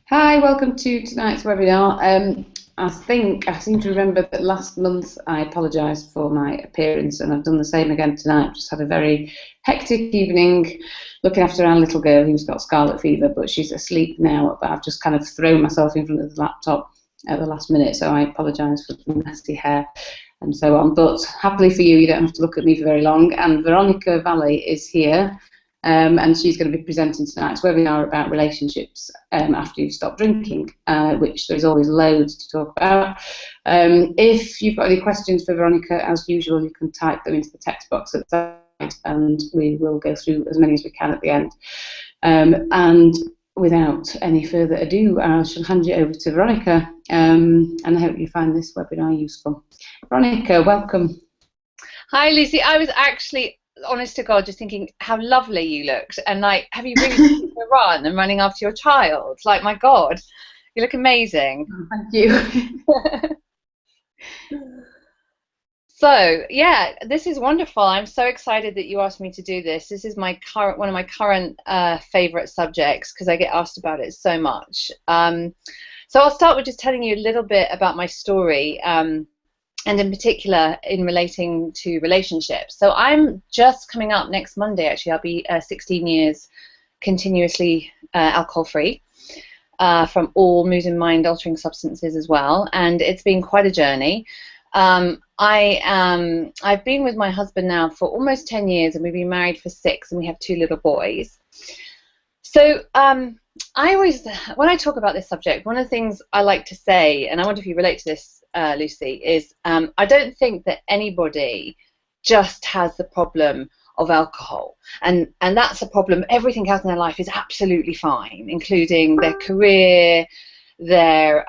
Hi, welcome to tonight's webinar. I seem to remember that last month I apologised for my appearance, and I've done the same again tonight. I've just had a very hectic evening looking after our little girl who's got scarlet fever, but she's asleep now. But I've just kind of thrown myself in front of the laptop at the last minute, so I apologise for the messy hair and so on. But happily for you, you don't have to look at me for very long. And Veronica Valli is here. And she's going to be presenting tonight's webinar about relationships after you've stopped drinking, which there's always loads to talk about. If you've got any questions for Veronica, as usual, you can type them into the text box at the side, and we will go through as many as we can at the end. And without any further ado, I shall hand you over to Veronica, and I hope you find this webinar useful. Veronica, welcome. Hi, Lucy. I was actually, honest to God, just thinking how lovely you looked, and like, have you really been a run and running after your child? Like, my God, you look amazing. Oh, thank you. So, yeah, this is wonderful. I'm so excited that you asked me to do this. This is one of my current favorite subjects because I get asked about it so much. So I'll start with just telling you a little bit about my story. And in particular in relating to relationships. So I'm just coming up next Monday, actually. I'll be 16 years continuously alcohol-free from all mood and mind-altering substances as well, and it's been quite a journey. I've been with my husband now for almost 10 years, and we've been married for 6, and we have 2 little boys. So I always, when I talk about this subject, one of the things I like to say, and I wonder if you relate to this, Lucy, is I don't think that anybody just has the problem of alcohol, and that's a problem. Everything else in their life is absolutely fine, including their career, their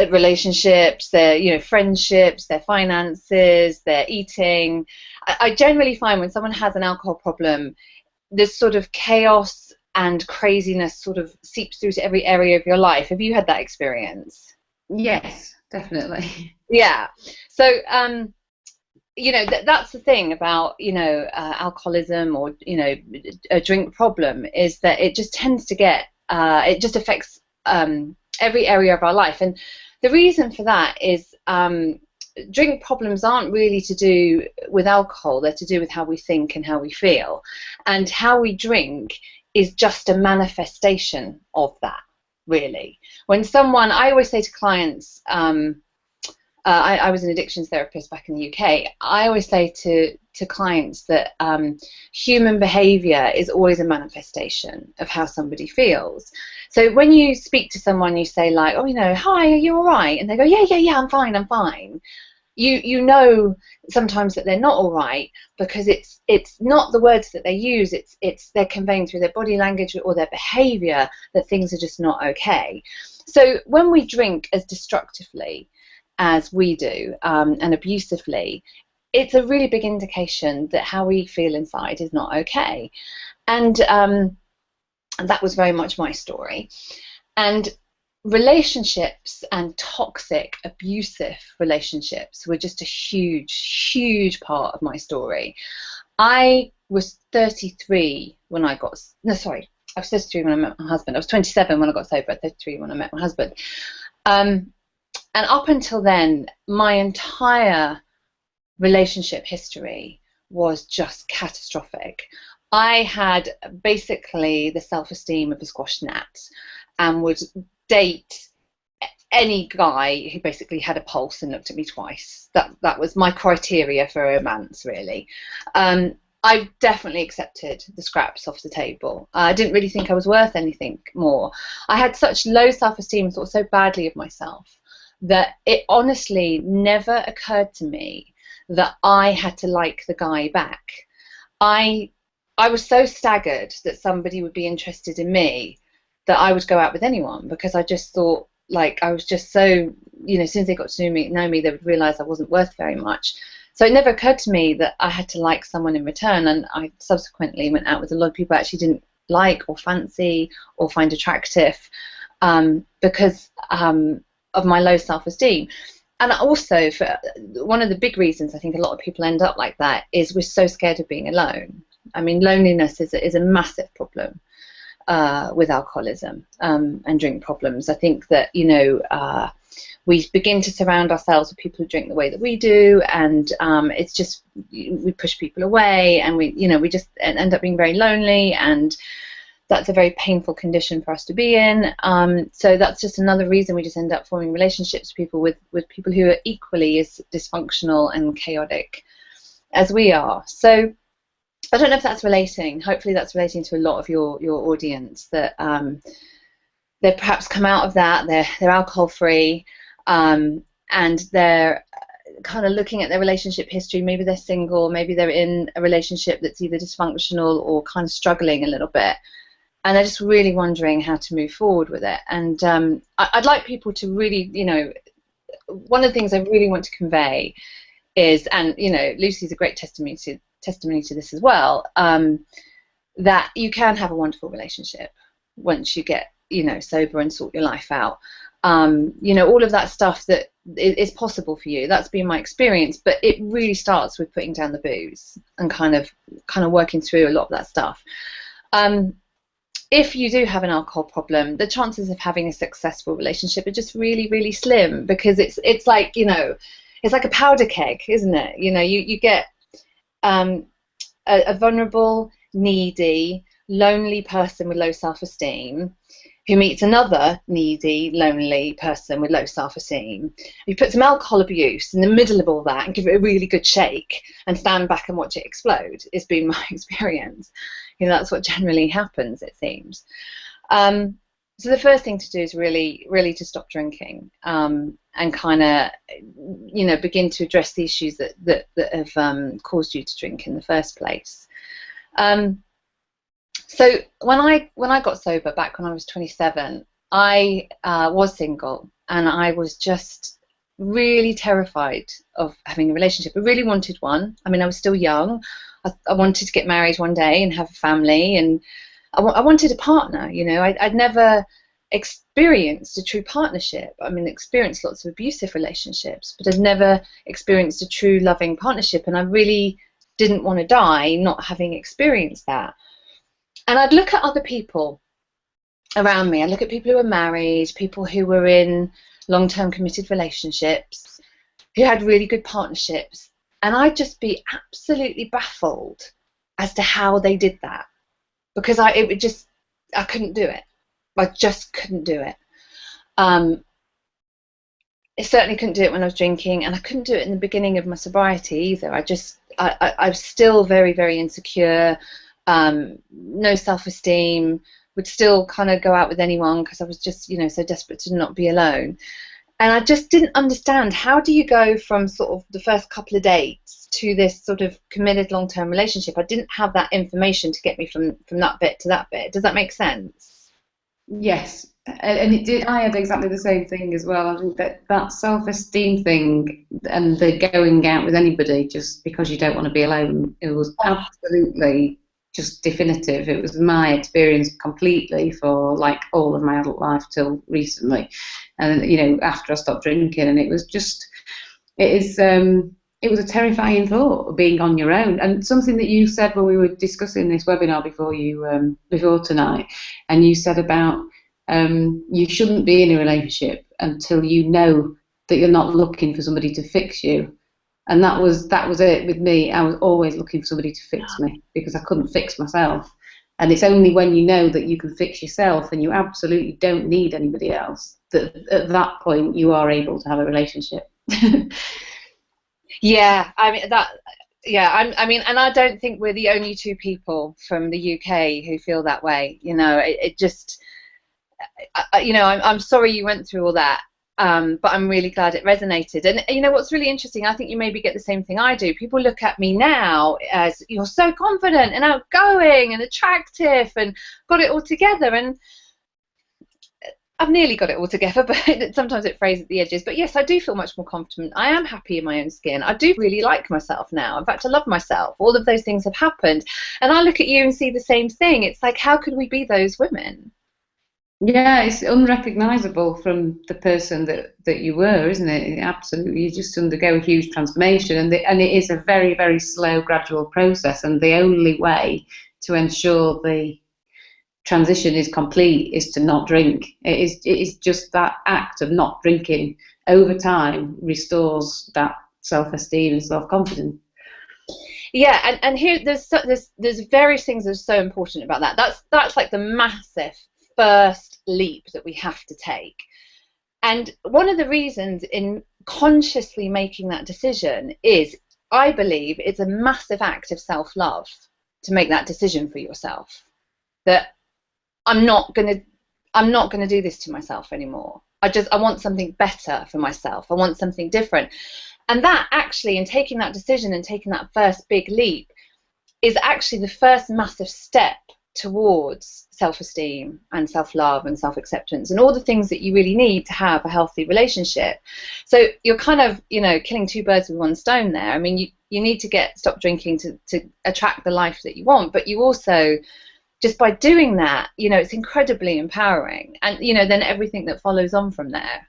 relationships, their friendships, their finances, their eating. I generally find when someone has an alcohol problem, this sort of chaos and craziness sort of seeps through to every area of your life. Have you had that experience? Yes, definitely. Yeah. So, that's the thing about, alcoholism or, a drink problem, is that it just tends to get, it just affects every area of our life. And the reason for that is drink problems aren't really to do with alcohol. They're to do with how we think and how we feel. And how we drink is just a manifestation of that, really. When someone, I always say to clients, I was an addictions therapist back in the UK. I always say to clients that human behavior is always a manifestation of how somebody feels. So when you speak to someone, you say like, oh, hi, are you all right? And they go, yeah, I'm fine. You know sometimes that they're not all right because it's not the words that they use, it's they're conveying through their body language or their behavior that things are just not okay. So when we drink as destructively as we do and abusively, it's a really big indication that how we feel inside is not okay. And that was very much my story. And relationships and toxic, abusive relationships were just a huge part of my story. I was 33 when I got, no, sorry, I was 33 when I met my husband. I was 27 when I got sober, 33 when I met my husband. And up until then, my entire relationship history was just catastrophic. I had basically the self-esteem of a squashed gnat and would date any guy who basically had a pulse and looked at me twice. That was my criteria for romance, really. I definitely accepted the scraps off the table. I didn't really think I was worth anything more. I had such low self-esteem and thought so badly of myself that it honestly never occurred to me that I had to like the guy back. I was so staggered that somebody would be interested in me that I would go out with anyone, because I just thought, like, I was just so, as soon as they got to know me, they would realise I wasn't worth very much. So it never occurred to me that I had to like someone in return, and I subsequently went out with a lot of people I actually didn't like or fancy or find attractive because of my low self-esteem. And also, for one of the big reasons I think a lot of people end up like that is we're so scared of being alone. I mean, loneliness is a massive problem. with alcoholism and drink problems. I think that, you know, we begin to surround ourselves with people who drink the way that we do, and it's just, we push people away, and we, you know, we just end up being very lonely, and that's a very painful condition for us to be in. So that's just another reason we just end up forming relationships with people who are equally as dysfunctional and chaotic as we are. So I don't know if that's relating. Hopefully that's relating to a lot of your audience, that they've perhaps come out of that, they're alcohol free, and they're kind of looking at their relationship history. Maybe they're single, maybe they're in a relationship that's either dysfunctional or kind of struggling a little bit, and they're just really wondering how to move forward with it. And I'd like people to really, you know, one of the things I really want to convey is, and you know, Lucy's a great testimony to this as well, that you can have a wonderful relationship once you get, you know, sober and sort your life out. You know, all of that stuff that is possible for you. That's been my experience, but it really starts with putting down the booze and kind of working through a lot of that stuff. If you do have an alcohol problem, the chances of having a successful relationship are just really, really slim, because it's like, you know, it's like a powder keg, isn't it? You know, you get a vulnerable, needy, lonely person with low self-esteem who meets another needy, lonely person with low self-esteem. You put some alcohol abuse in the middle of all that and give it a really good shake and stand back and watch it explode. It's been my experience. You know, that's what generally happens, it seems. So the first thing to do is really, really to stop drinking, and kind of, you know, begin to address the issues that have caused you to drink in the first place. So when I got sober back when I was 27, I was single, and I was just really terrified of having a relationship. I really wanted one. I mean, I was still young. I wanted to get married one day and have a family, and I wanted a partner. You know, I'd never experienced a true partnership. I mean, experienced lots of abusive relationships, but I'd never experienced a true loving partnership, and I really didn't want to die not having experienced that. And I'd look at other people around me. I'd look at people who were married, people who were in long-term committed relationships, who had really good partnerships, and I'd just be absolutely baffled as to how they did that, because I couldn't do it. I just couldn't do it. I certainly couldn't do it when I was drinking, and I couldn't do it in the beginning of my sobriety either. I was still very, very insecure. No self-esteem, would still kind of go out with anyone because I was just, you know, so desperate to not be alone. And I just didn't understand, how do you go from sort of the first couple of dates to this sort of committed long-term relationship? I didn't have that information to get me from that bit to that bit. Does that make sense? Yes, and it did. I had exactly the same thing as well. I think that self-esteem thing and the going out with anybody just because you don't want to be alone, it was absolutely just definitive. It was my experience completely for like all of my adult life till recently, and you know, after I stopped drinking, and it was a terrifying thought of being on your own. And something that you said when we were discussing this webinar before tonight, and you said about you shouldn't be in a relationship until you know that you're not looking for somebody to fix you. And that was it with me. I was always looking for somebody to fix me because I couldn't fix myself. And it's only when you know that you can fix yourself and you absolutely don't need anybody else that at that point you are able to have a relationship. Yeah, I mean that. Yeah, I mean, and I don't think we're the only two people from the UK who feel that way. You know, it just, you know, I'm sorry you went through all that. But I'm really glad it resonated. And you know what's really interesting, I think you maybe get the same thing I do. People look at me now as, you're so confident and outgoing and attractive and got it all together. And I've nearly got it all together, but sometimes it frays at the edges. But yes, I do feel much more confident. I am happy in my own skin. I do really like myself now. In fact, I love myself. All of those things have happened. And I look at you and see the same thing. It's like, how could we be those women? Yeah, it's unrecognisable from the person that you were, isn't it? Absolutely, you just undergo a huge transformation, and it is a very, very slow, gradual process. And the only way to ensure the transition is complete is to not drink. It is just that act of not drinking over time restores that self-esteem and self-confidence. Yeah, and here there's various things that are so important about that. That's like the massive first leap that we have to take. And one of the reasons in consciously making that decision is, I believe, it's a massive act of self-love to make that decision for yourself. That I'm not gonna do this to myself anymore. I want something better for myself. I want something different. And that actually, in taking that decision and taking that first big leap, is actually the first massive step towards self-esteem and self-love and self-acceptance and all the things that you really need to have a healthy relationship. So you're kind of, killing two birds with one stone there. I mean, you need to stop drinking to attract the life that you want, but you also, just by doing that, it's incredibly empowering, and then everything that follows on from there.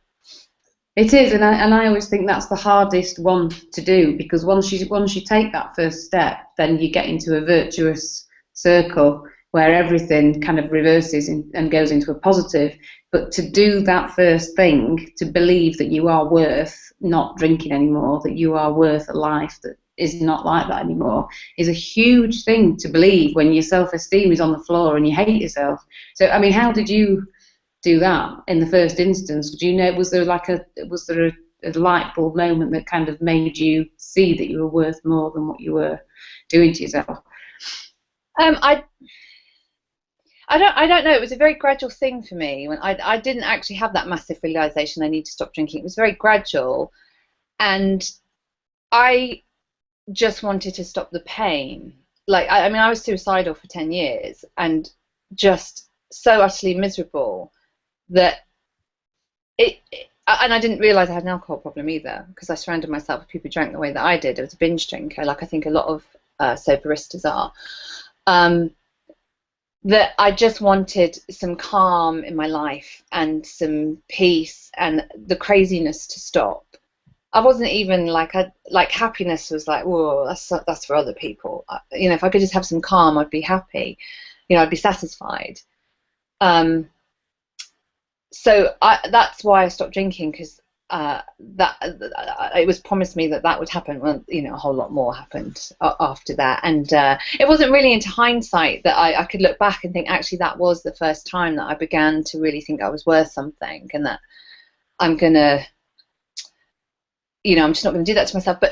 It is, and I always think that's the hardest one to do, because once you take that first step, then you get into a virtuous circle where everything kind of reverses and goes into a positive. But to do that first thing, to believe that you are worth not drinking anymore, that you are worth a life that is not like that anymore, is a huge thing to believe when your self-esteem is on the floor and you hate yourself. So, I mean, how did you do that in the first instance? Do you know, was there a light bulb moment that kind of made you see that you were worth more than what you were doing to yourself? I don't know. It was a very gradual thing for me. When I didn't actually have that massive realization I need to stop drinking. It was very gradual, and I just wanted to stop the pain. Like, I mean, I was suicidal for 10 years and just so utterly miserable that and I didn't realize I had an alcohol problem either, because I surrounded myself with people who drank the way that I did. I was a binge drinker, like I think a lot of soberistas are. That I just wanted some calm in my life and some peace and the craziness to stop. I wasn't even like happiness was like, whoa, that's for other people. If I could just have some calm, I'd be happy. I'd be satisfied. So that's why I stopped drinking, because it was promised me that would happen. Well, a whole lot more happened after that, and it wasn't really into hindsight that I could look back and think, actually, that was the first time that I began to really think I was worth something, and that I'm gonna, I'm just not going to do that to myself.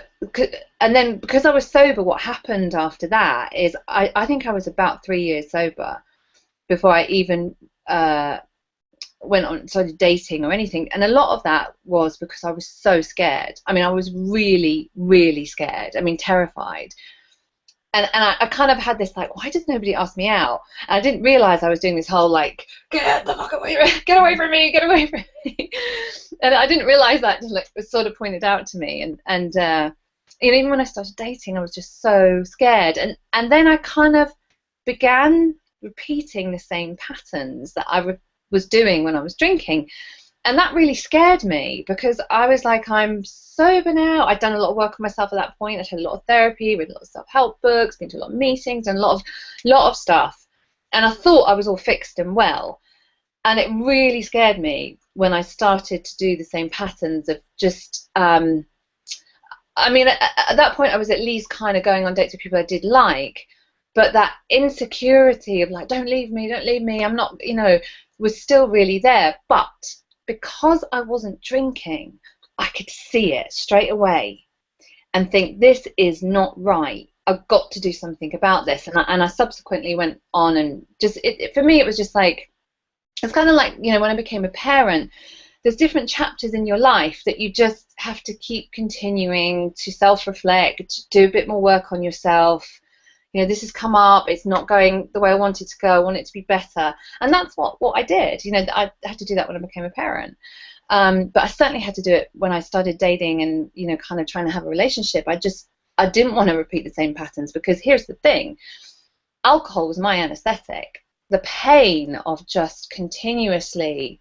And then because I was sober, what happened after that is I think I was about 3 years sober before I even started dating or anything. And a lot of that was because I was so scared. I mean, I was really, really scared. I mean, terrified. And I kind of had this like, why does nobody ask me out? And I didn't realize I was doing this whole like, get the fuck away, get away from me, get away from me. And I didn't realize that until it was sort of pointed out to me. And even when I started dating, I was just so scared. And then I kind of began repeating the same patterns that I was doing when I was drinking. And that really scared me, because I was like, I'm sober now. I'd done a lot of work on myself at that point. I'd had a lot of therapy, read a lot of self-help books, been to a lot of meetings and a lot of stuff. And I thought I was all fixed and well. And it really scared me when I started to do the same patterns of just, I mean, at that point I was at least kind of going on dates with people I did like, but that insecurity of like, don't leave me, I'm not, was still really there. But because I wasn't drinking, I could see it straight away and think, this is not right. I've got to do something about this. And I subsequently went on and just, for me, it was just like, it's kind of like, when I became a parent, there's different chapters in your life that you just have to keep continuing to self-reflect, do a bit more work on yourself. This has come up, it's not going the way I want it to go, I want it to be better. And that's what I did. I had to do that when I became a parent. But I certainly had to do it when I started dating and, kind of trying to have a relationship. I didn't want to repeat the same patterns, because here's the thing. Alcohol was my anesthetic. The pain of just continuously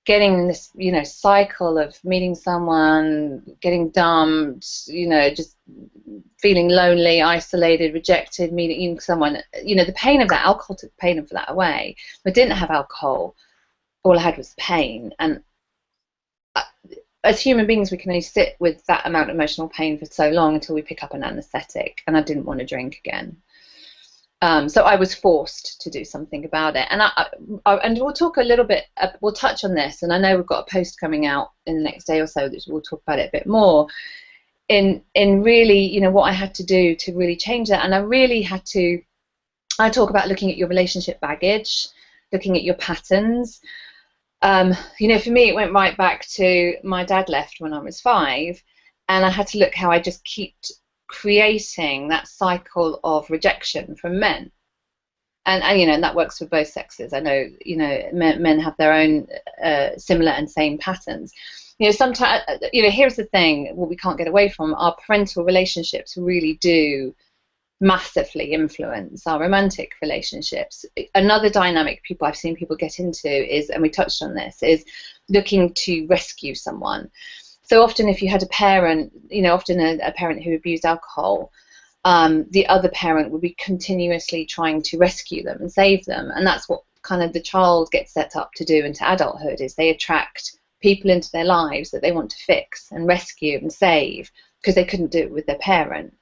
getting this, you know, cycle of meeting someone, getting dumped, you know, just feeling lonely, isolated, rejected, meeting someone, you know, the pain of that. Alcohol took the pain of that away. I didn't have alcohol. All I had was pain. And as human beings, we can only sit with that amount of emotional pain for so long until we pick up an anesthetic. And I didn't want to drink again. So I was forced to do something about it, and and we'll talk a little bit. We'll touch on this, and I know we've got a post coming out in the next day or so that we'll talk about it a bit more. In really, you know, what I had to do to really change that, and I really had to. I talk about looking at your relationship baggage, looking at your patterns. You know, for me, it went right back to my dad left when I was 5, and I had to look how I just keep creating that cycle of rejection from men, and you know, and that works for both sexes. I know, you know, men have their own similar and same patterns. You know, sometimes, you know, here's the thing: what we can't get away from, our parental relationships really do massively influence our romantic relationships. Another dynamic I've seen people get into is, and we touched on this, is looking to rescue someone. So often if you had a parent, you know, often a parent who abused alcohol, the other parent would be continuously trying to rescue them and save them. And that's what kind of the child gets set up to do into adulthood, is they attract people into their lives that they want to fix and rescue and save because they couldn't do it with their parent.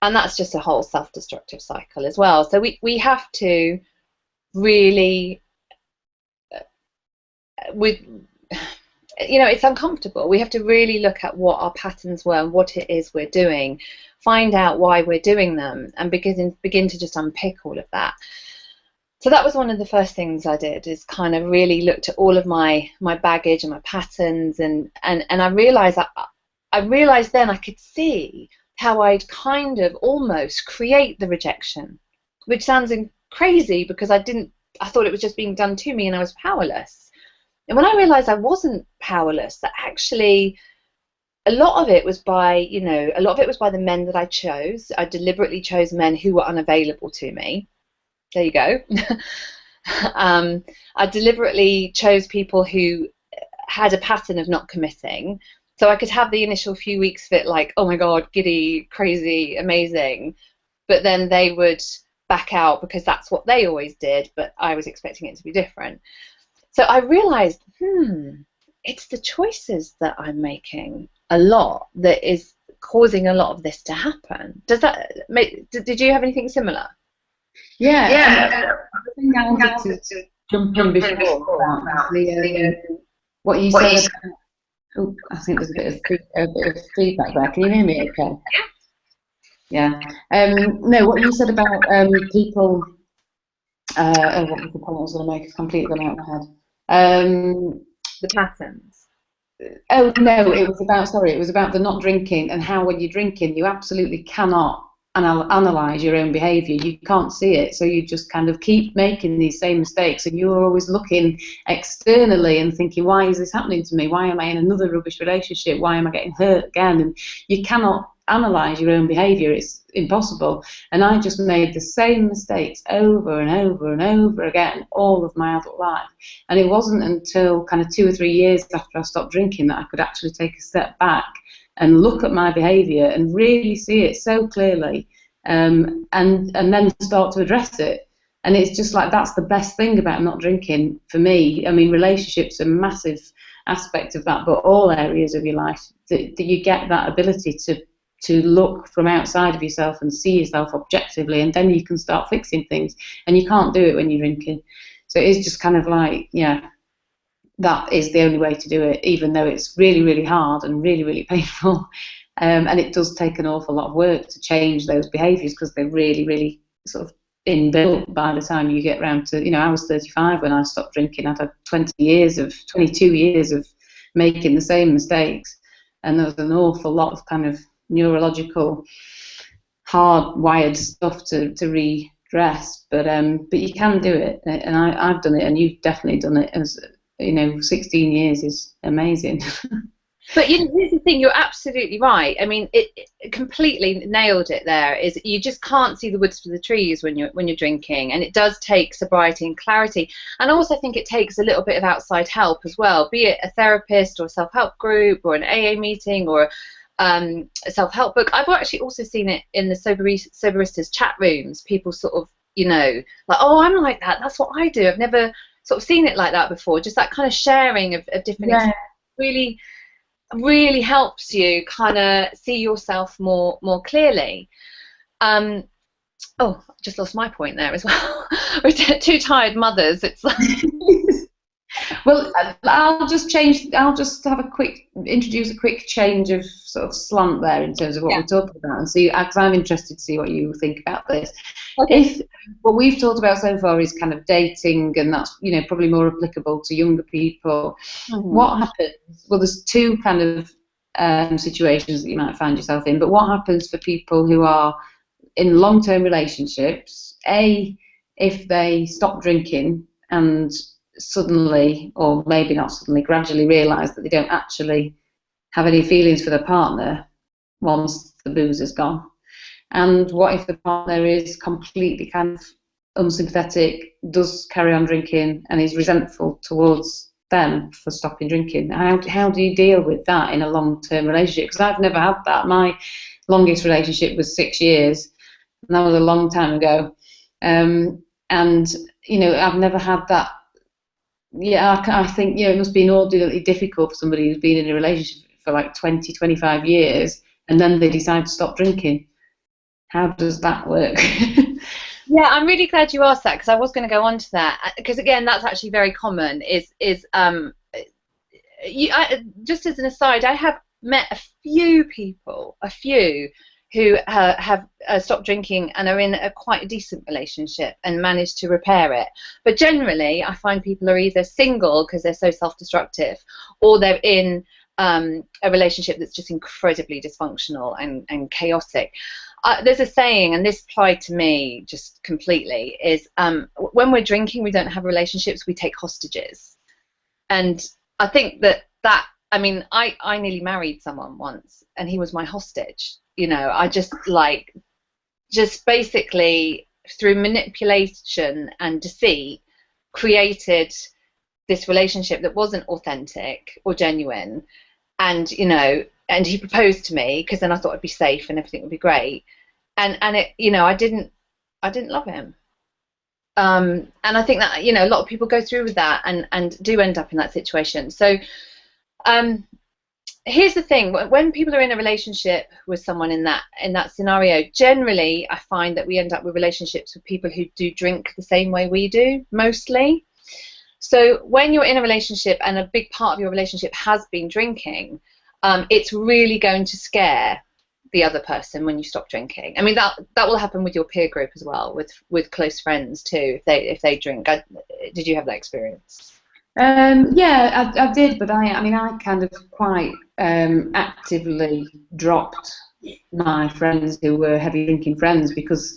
And that's just a whole self-destructive cycle as well. So we have to really, you know, it's uncomfortable. We have to really look at what our patterns were and what it is we're doing, find out why we're doing them, and begin to just unpick all of that. So that was one of the first things I did, is kind of really looked at all of my baggage and my patterns, and I realized then I could see how I'd kind of almost create the rejection, which sounds crazy because I thought it was just being done to me and I was powerless. And when I realized I wasn't powerless, that actually a lot of it was by, you know, a lot of it was by the men that I chose. I deliberately chose men who were unavailable to me. There you go. I deliberately chose people who had a pattern of not committing. So I could have the initial few weeks of it like, oh my God, giddy, crazy, amazing. But then they would back out because that's what they always did, but I was expecting it to be different. So I realized, it's the choices that I'm making a lot that is causing a lot of this to happen. Did you have anything similar? Yeah. The thing I wanted to jump in before about what you said about, oh, I think there's a bit of feedback there. Can you hear me okay? Yeah. No, what you said about people, what was the point I was going to make? It's completely gone out of my head. The patterns. Oh no, it was about the not drinking, and how when you're drinking you absolutely cannot analyze your own behavior. You can't see it, so you just kind of keep making these same mistakes, and you're always looking externally and thinking, why is this happening to me? Why am I in another rubbish relationship? Why am I getting hurt again? And you cannot analyze your own behavior. It's impossible. And I just made the same mistakes over and over and over again all of my adult life. And it wasn't until kind of 2 or 3 years after I stopped drinking that I could actually take a step back and look at my behavior and really see it so clearly, and then start to address it. And it's just like, that's the best thing about not drinking for me. I mean, relationships are a massive aspect of that, but all areas of your life, that you get that ability to look from outside of yourself and see yourself objectively, and then you can start fixing things. And you can't do it when you're drinking. So it is just kind of like, yeah, that is the only way to do it, even though it's really, really hard and really, really painful. And it does take an awful lot of work to change those behaviours, because they're really, really sort of inbuilt by the time you get around to, you know, I was 35 when I stopped drinking. I'd had 22 years of making the same mistakes. And there was an awful lot of kind of neurological, hardwired stuff to redress. But you can do it. And I've done it, and you've definitely done it. As you know, 16 years is amazing. But here's the thing, you're absolutely right. I mean, it completely nailed it there. Is you just can't see the woods for the trees when you're drinking, and it does take sobriety and clarity. And I also think it takes a little bit of outside help as well, be it a therapist or a self-help group or an AA meeting or a self-help book. I've actually also seen it in the soberistas chat rooms. People sort of, like, oh, I'm like that. That's what I do. I've never sort of seen it like that before. Just that kind of sharing of different experiences really helps you kind of see yourself more clearly. Oh, I just lost my point there as well. We're two tired mothers. It's like well, I'll just introduce a quick change of sort of slant there in terms of what we're talking about, and see, because I'm interested to see what you think about this. Okay. If what we've talked about so far is kind of dating, and that's probably more applicable to younger people, what happens? Well, there's two kind of situations that you might find yourself in, but what happens for people who are in long-term relationships? If they stop drinking and suddenly, or maybe not suddenly, gradually realise that they don't actually have any feelings for their partner once the booze is gone. And what if the partner is completely kind of unsympathetic, does carry on drinking, and is resentful towards them for stopping drinking? How do you deal with that in a long-term relationship? Because I've never had that. My longest relationship was 6 years, and that was a long time ago. And I've never had that. Yeah, I think it must be inordinately difficult for somebody who's been in a relationship for like 20, 25 years, and then they decide to stop drinking. How does that work? Yeah, I'm really glad you asked that, because I was going to go on to that, because again, that's actually very common. Just as an aside, I have met a few people, who have stopped drinking and are in quite a decent relationship and managed to repair it. But generally, I find people are either single because they're so self-destructive, or they're in a relationship that's just incredibly dysfunctional and chaotic. There's a saying, and this applied to me just completely, is when we're drinking, we don't have relationships, we take hostages. And I think that I mean, I nearly married someone once, and he was my hostage. I just basically, through manipulation and deceit, created this relationship that wasn't authentic or genuine. And and he proposed to me, because then I thought I'd be safe and everything would be great. And it, I didn't love him. And I think that a lot of people go through with that and do end up in that situation. So here's the thing: when people are in a relationship with someone in that scenario, generally I find that we end up with relationships with people who do drink the same way we do, mostly. So when you're in a relationship and a big part of your relationship has been drinking, it's really going to scare the other person when you stop drinking. I mean, that will happen with your peer group as well, with close friends too, if they drink. Did you have that experience? Yeah, I did, but I kind of quite actively dropped my friends who were heavy drinking friends, because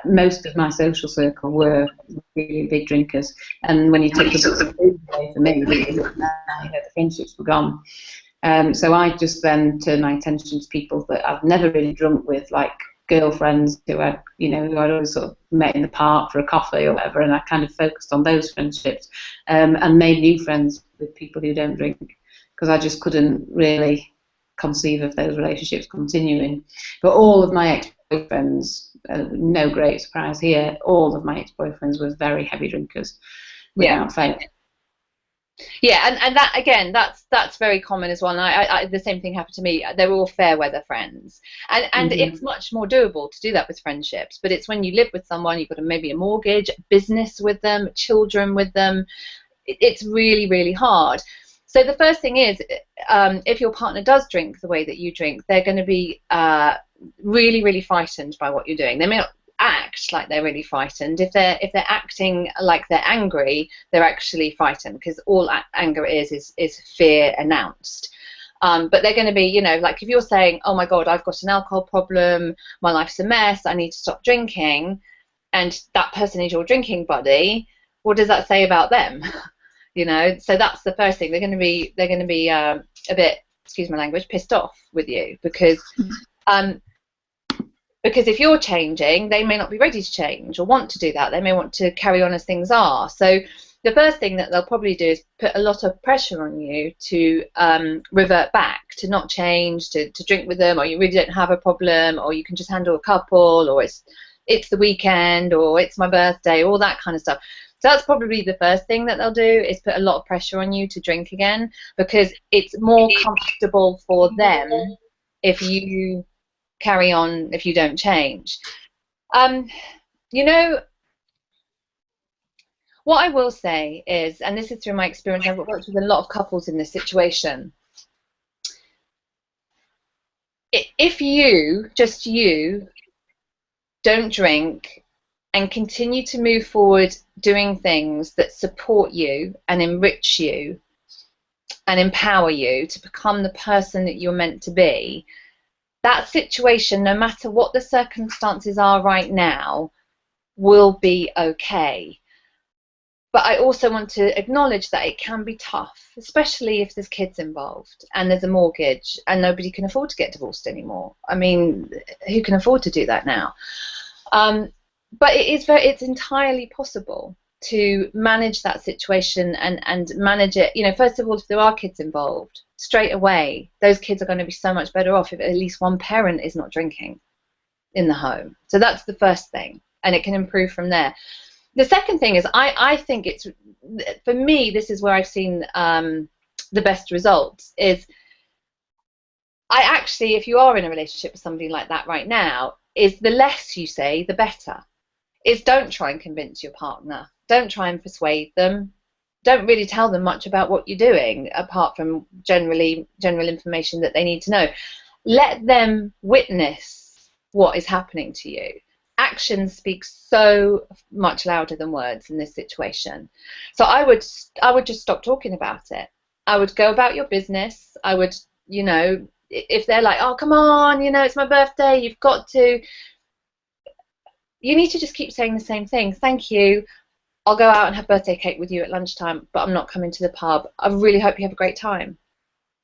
most of my social circle were really big drinkers, and when you take the food away for me, the friendships were gone. So I just then turned my attention to people that I've never really drunk with, like girlfriends who I'd always sort of met in the park for a coffee or whatever, and I kind of focused on those friendships, and made new friends with people who don't drink, because I just couldn't really conceive of those relationships continuing. But all of my ex-boyfriends, no great surprise here, all of my ex-boyfriends were very heavy drinkers, without fail. Yeah, and that, again, that's very common as well. And the same thing happened to me. They were all fair weather friends, and it's much more doable to do that with friendships. But it's when you live with someone, you've got maybe a mortgage, business with them, children with them. It's really, really hard. So the first thing is, if your partner does drink the way that you drink, they're going to be really, really frightened by what you're doing. They may not act like they're really frightened. If they're acting like they're angry, they're actually frightened, because all anger is fear announced. But they're going to be, like if you're saying, oh my God, I've got an alcohol problem, my life's a mess, I need to stop drinking, and that person is your drinking buddy, what does that say about them? So that's the first thing. They're going to be a bit excuse my language, pissed off with you, because if you're changing, they may not be ready to change or want to do that. They may want to carry on as things are. So the first thing that they'll probably do is put a lot of pressure on you to revert back, to not change, to drink with them, or you really don't have a problem, or you can just handle a couple, or it's the weekend, or it's my birthday, all that kind of stuff. So that's probably the first thing that they'll do, is put a lot of pressure on you to drink again, because it's more comfortable for them if you carry on, if you don't change. You know, what I will say is, and this is through my experience, I've worked with a lot of couples in this situation. If you, just you, don't drink and continue to move forward doing things that support you and enrich you and empower you to become the person that you're meant to be, that situation, no matter what the circumstances are right now, will be okay. But I also want to acknowledge that it can be tough, especially if there's kids involved and there's a mortgage and nobody can afford to get divorced anymore. I mean, who can afford to do that now? But it's entirely possible to manage that situation and manage it. You know, first of all, if there are kids involved, straight away, those kids are going to be so much better off if at least one parent is not drinking in the home. So that's the first thing, and it can improve from there. The second thing is, I think it's, for me, this is where I've seen the best results, is I actually, if you are in a relationship with somebody like that right now, is the less you say, the better. Is don't try and convince your partner. Don't try and persuade them. Don't really tell them much about what you're doing, apart from general information that they need to know. Let them witness what is happening to you. Actions speak so much louder than words in this situation. So I would just stop talking about it. I would go about your business. I would, you know, if they're like, oh, come on, you know, it's my birthday, you've got to, you need to just keep saying the same thing. Thank you. I'll go out and have birthday cake with you at lunchtime, but I'm not coming to the pub. I really hope you have a great time.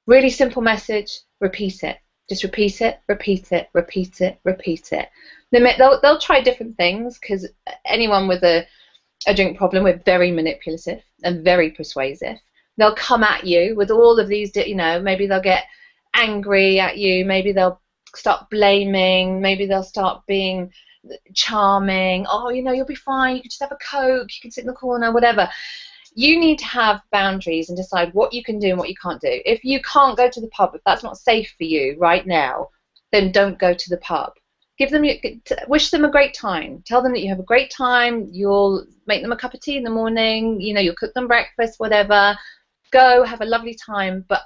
Really simple message. Repeat it. Just repeat it, repeat it, repeat it, repeat it. They'll try different things, because anyone with a drink problem, we're very manipulative and very persuasive. They'll come at you with all of these, you know, maybe they'll get angry at you, maybe they'll start blaming, maybe they'll start being charming. Oh, you know, you'll be fine, you can just have a Coke, you can sit in the corner, whatever. You need to have boundaries and decide what you can do and what you can't do. If you can't go to the pub, if that's not safe for you right now, then don't go to the pub. Wish them a great time. Tell them that you have a great time. You'll make them a cup of tea in the morning. You know, you'll cook them breakfast, whatever. Go have a lovely time. But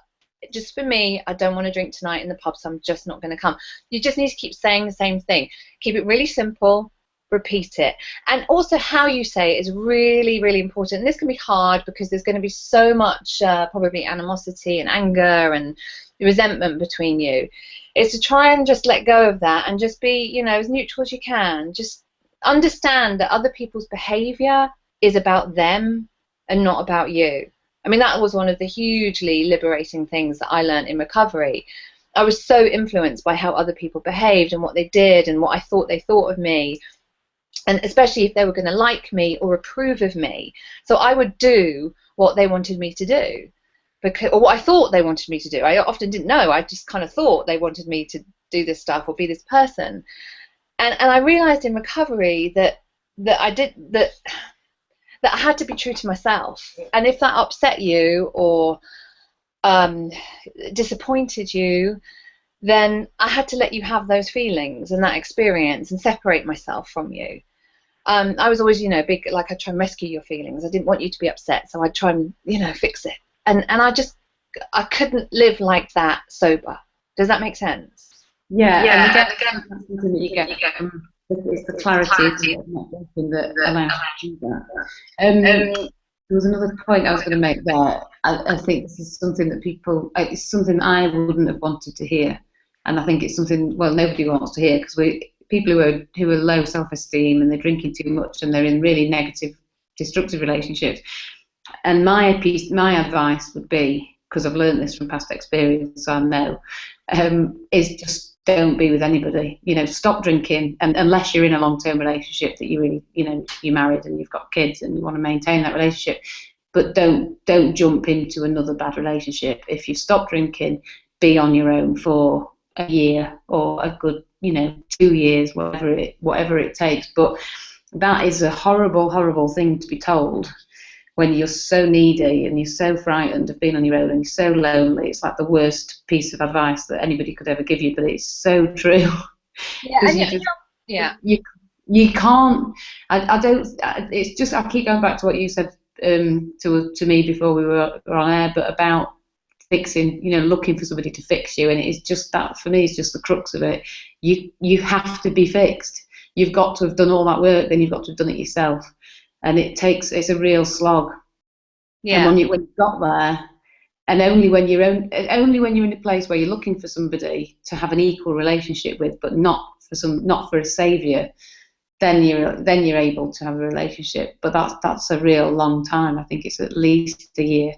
just for me, I don't want to drink tonight in the pub, so I'm just not going to come. You just need to keep saying the same thing. Keep it really simple. Repeat it. And also how you say it is really, really important. And this can be hard because there's going to be so much probably animosity and anger and resentment between you. Is to try and just let go of that and just be, you know, as neutral as you can. Just understand that other people's behavior is about them and not about you. I mean, that was one of the hugely liberating things that I learned in recovery. I was so influenced by how other people behaved and what they did and what I thought they thought of me, and especially if they were going to like me or approve of me. So I would do what they wanted me to do, or what I thought they wanted me to do. I often didn't know. I just kind of thought they wanted me to do this stuff or be this person. And I realized in recovery that I had to be true to myself. And if that upset you or disappointed you, then I had to let you have those feelings and that experience and separate myself from you. I was always, you know, big, like I'd try and rescue your feelings. I didn't want you to be upset, so I'd try and, you know, fix it. And I couldn't live like that sober. Does that make sense? Yeah, and again, that's something that you get from, it's the clarity that allows you to do that. There was another point I was going to make there. I think this is something that it's something I wouldn't have wanted to hear. And I think it's something, well, nobody wants to hear, because people who are low self-esteem and they're drinking too much and they're in really negative, destructive relationships. And my advice would be, because I've learned this from past experience, so I know, is just don't be with anybody. You know, stop drinking, and unless you're in a long-term relationship that you really, you know, you're married and you've got kids and you want to maintain that relationship, but don't jump into another bad relationship. If you stop drinking, be on your own for a year or a good, you know, 2 years, whatever it takes. But that is a horrible, horrible thing to be told when you're so needy and you're so frightened of being on your own and you're so lonely. It's like the worst piece of advice that anybody could ever give you, but it's so true. Yeah, Because and you just, yeah. you can't. I don't. It's just, I keep going back to what you said to me before we were on air, but about fixing, you know, looking for somebody to fix you, and it's just that, for me, it's just the crux of it. You have to be fixed. You've got to have done all that work, then you've got to have done it yourself, and it's a real slog. Yeah. And when you've got there, and only when you're in a place where you're looking for somebody to have an equal relationship with, but not for a saviour, then you're able to have a relationship. But that's a real long time. I think it's at least a year.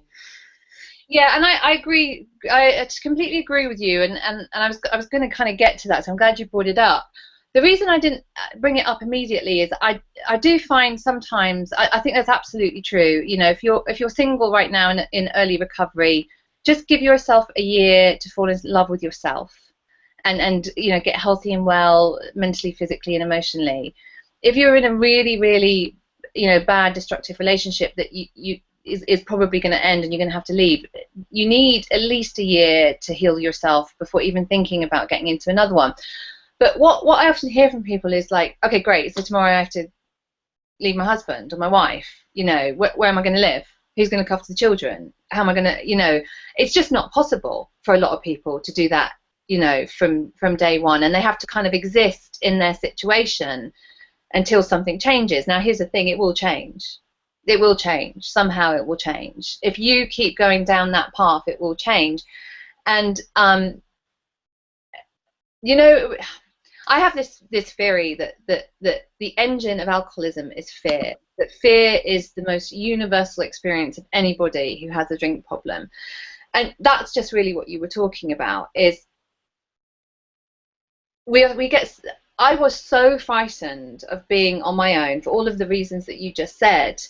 Yeah, and I agree. I completely agree with you, and I was going to kind of get to that, so I'm glad you brought it up. The reason I didn't bring it up immediately is I do find sometimes, I think that's absolutely true. You know, if you're single right now in early recovery, just give yourself a year to fall in love with yourself, and you know, get healthy and well mentally, physically, and emotionally. If you're in a really, really, you know, bad, destructive relationship that is probably going to end and you're going to have to leave, you need at least a year to heal yourself before even thinking about getting into another one. But what I often hear from people is like, okay, great, so tomorrow I have to leave my husband or my wife. You know, where am I going to live? Who's going to look after the children? How am I going to, you know, it's just not possible for a lot of people to do that, you know, from day one. And they have to kind of exist in their situation until something changes. Now, here's the thing, it will change. It will change. Somehow it will change. If you keep going down that path, it will change. And, you know, I have this theory that the engine of alcoholism is fear. That fear is the most universal experience of anybody who has a drink problem, and that's just really what you were talking about. Is we get. I was so frightened of being on my own for all of the reasons that you just said,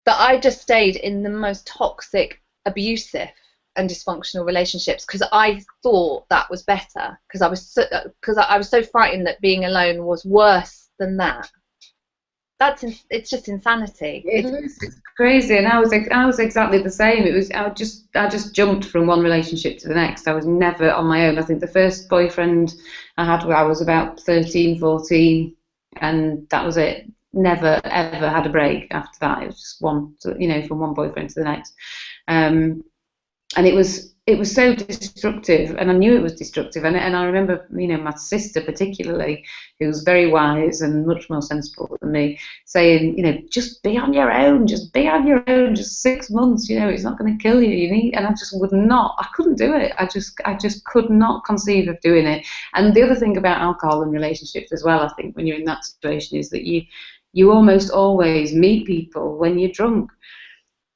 that I just stayed in the most toxic, abusive, and dysfunctional relationships because I thought that was better, because I was so frightened that being alone was worse than that. It's just insanity. It's crazy, and I was exactly the same. I just jumped from one relationship to the next. I was never on my own. I think the first boyfriend I had when I was about 13, 14, and that was it. Never ever had a break after that. It was just one, you know, from one boyfriend to the next. And it was so destructive, and I knew it was destructive. And I remember, you know, my sister particularly, who was very wise and much more sensible than me, saying, you know, just be on your own, just 6 months, you know, it's not going to kill you. You need, and I just would not. I couldn't do it. I just could not conceive of doing it. And the other thing about alcohol and relationships as well, I think, when you're in that situation, is that you almost always meet people when you're drunk.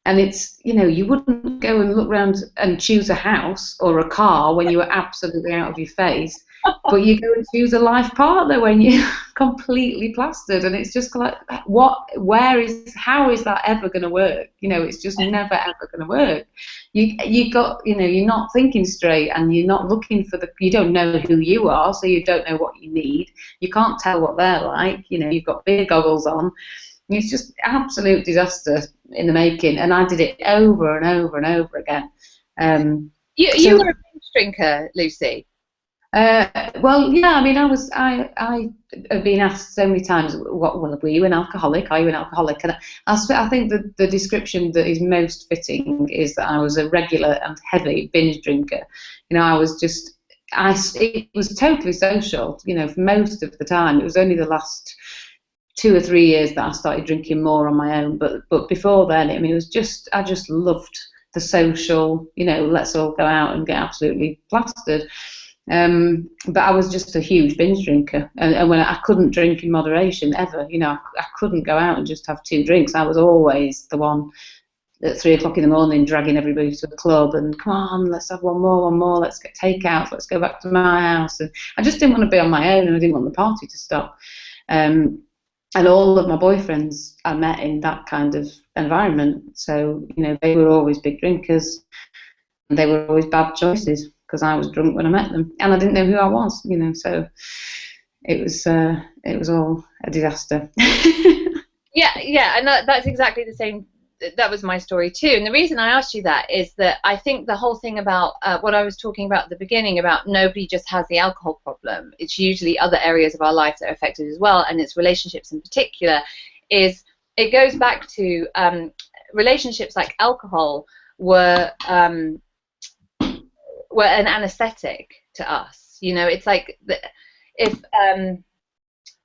And it's, you know, you wouldn't go and look around and choose a house or a car when you were absolutely out of your face, but you go and choose a life partner when you're completely plastered. And it's just like, how is that ever going to work? You know, it's just never ever going to work. You got, you know, you're not thinking straight, and you're not looking for you don't know who you are, so you don't know what you need. You can't tell what they're like. You know, you've got beer goggles on. It's just absolute disaster in the making, and I did it over and over and over again. You were a binge drinker, Lucy. Well, yeah. I mean, I have been asked so many times, were you an alcoholic? Are you an alcoholic? And I think that the description that is most fitting is that I was a regular and heavy binge drinker. You know, it was totally social. You know, for most of the time, it was only the last 2 or 3 years that I started drinking more on my own, but before then, I mean, I just loved the social, you know, let's all go out and get absolutely plastered. But I was just a huge binge drinker, and when I couldn't drink in moderation ever, you know, I couldn't go out and just have 2 drinks. I was always the one at 3 o'clock in the morning, dragging everybody to a club and come on, let's have one more, let's get takeouts, let's go back to my house. And I just didn't want to be on my own, and I didn't want the party to stop. And all of my boyfriends I met in that kind of environment. So, you know, they were always big drinkers, and they were always bad choices because I was drunk when I met them, and I didn't know who I was, you know. So it was all a disaster. Yeah, and that's exactly the same. That was my story too. And the reason I asked you that is that I think the whole thing about what I was talking about at the beginning, about nobody just has the alcohol problem. It's usually other areas of our life that are affected as well, and it's relationships in particular. Is it goes back to relationships like alcohol were an anesthetic to us. You know, it's like if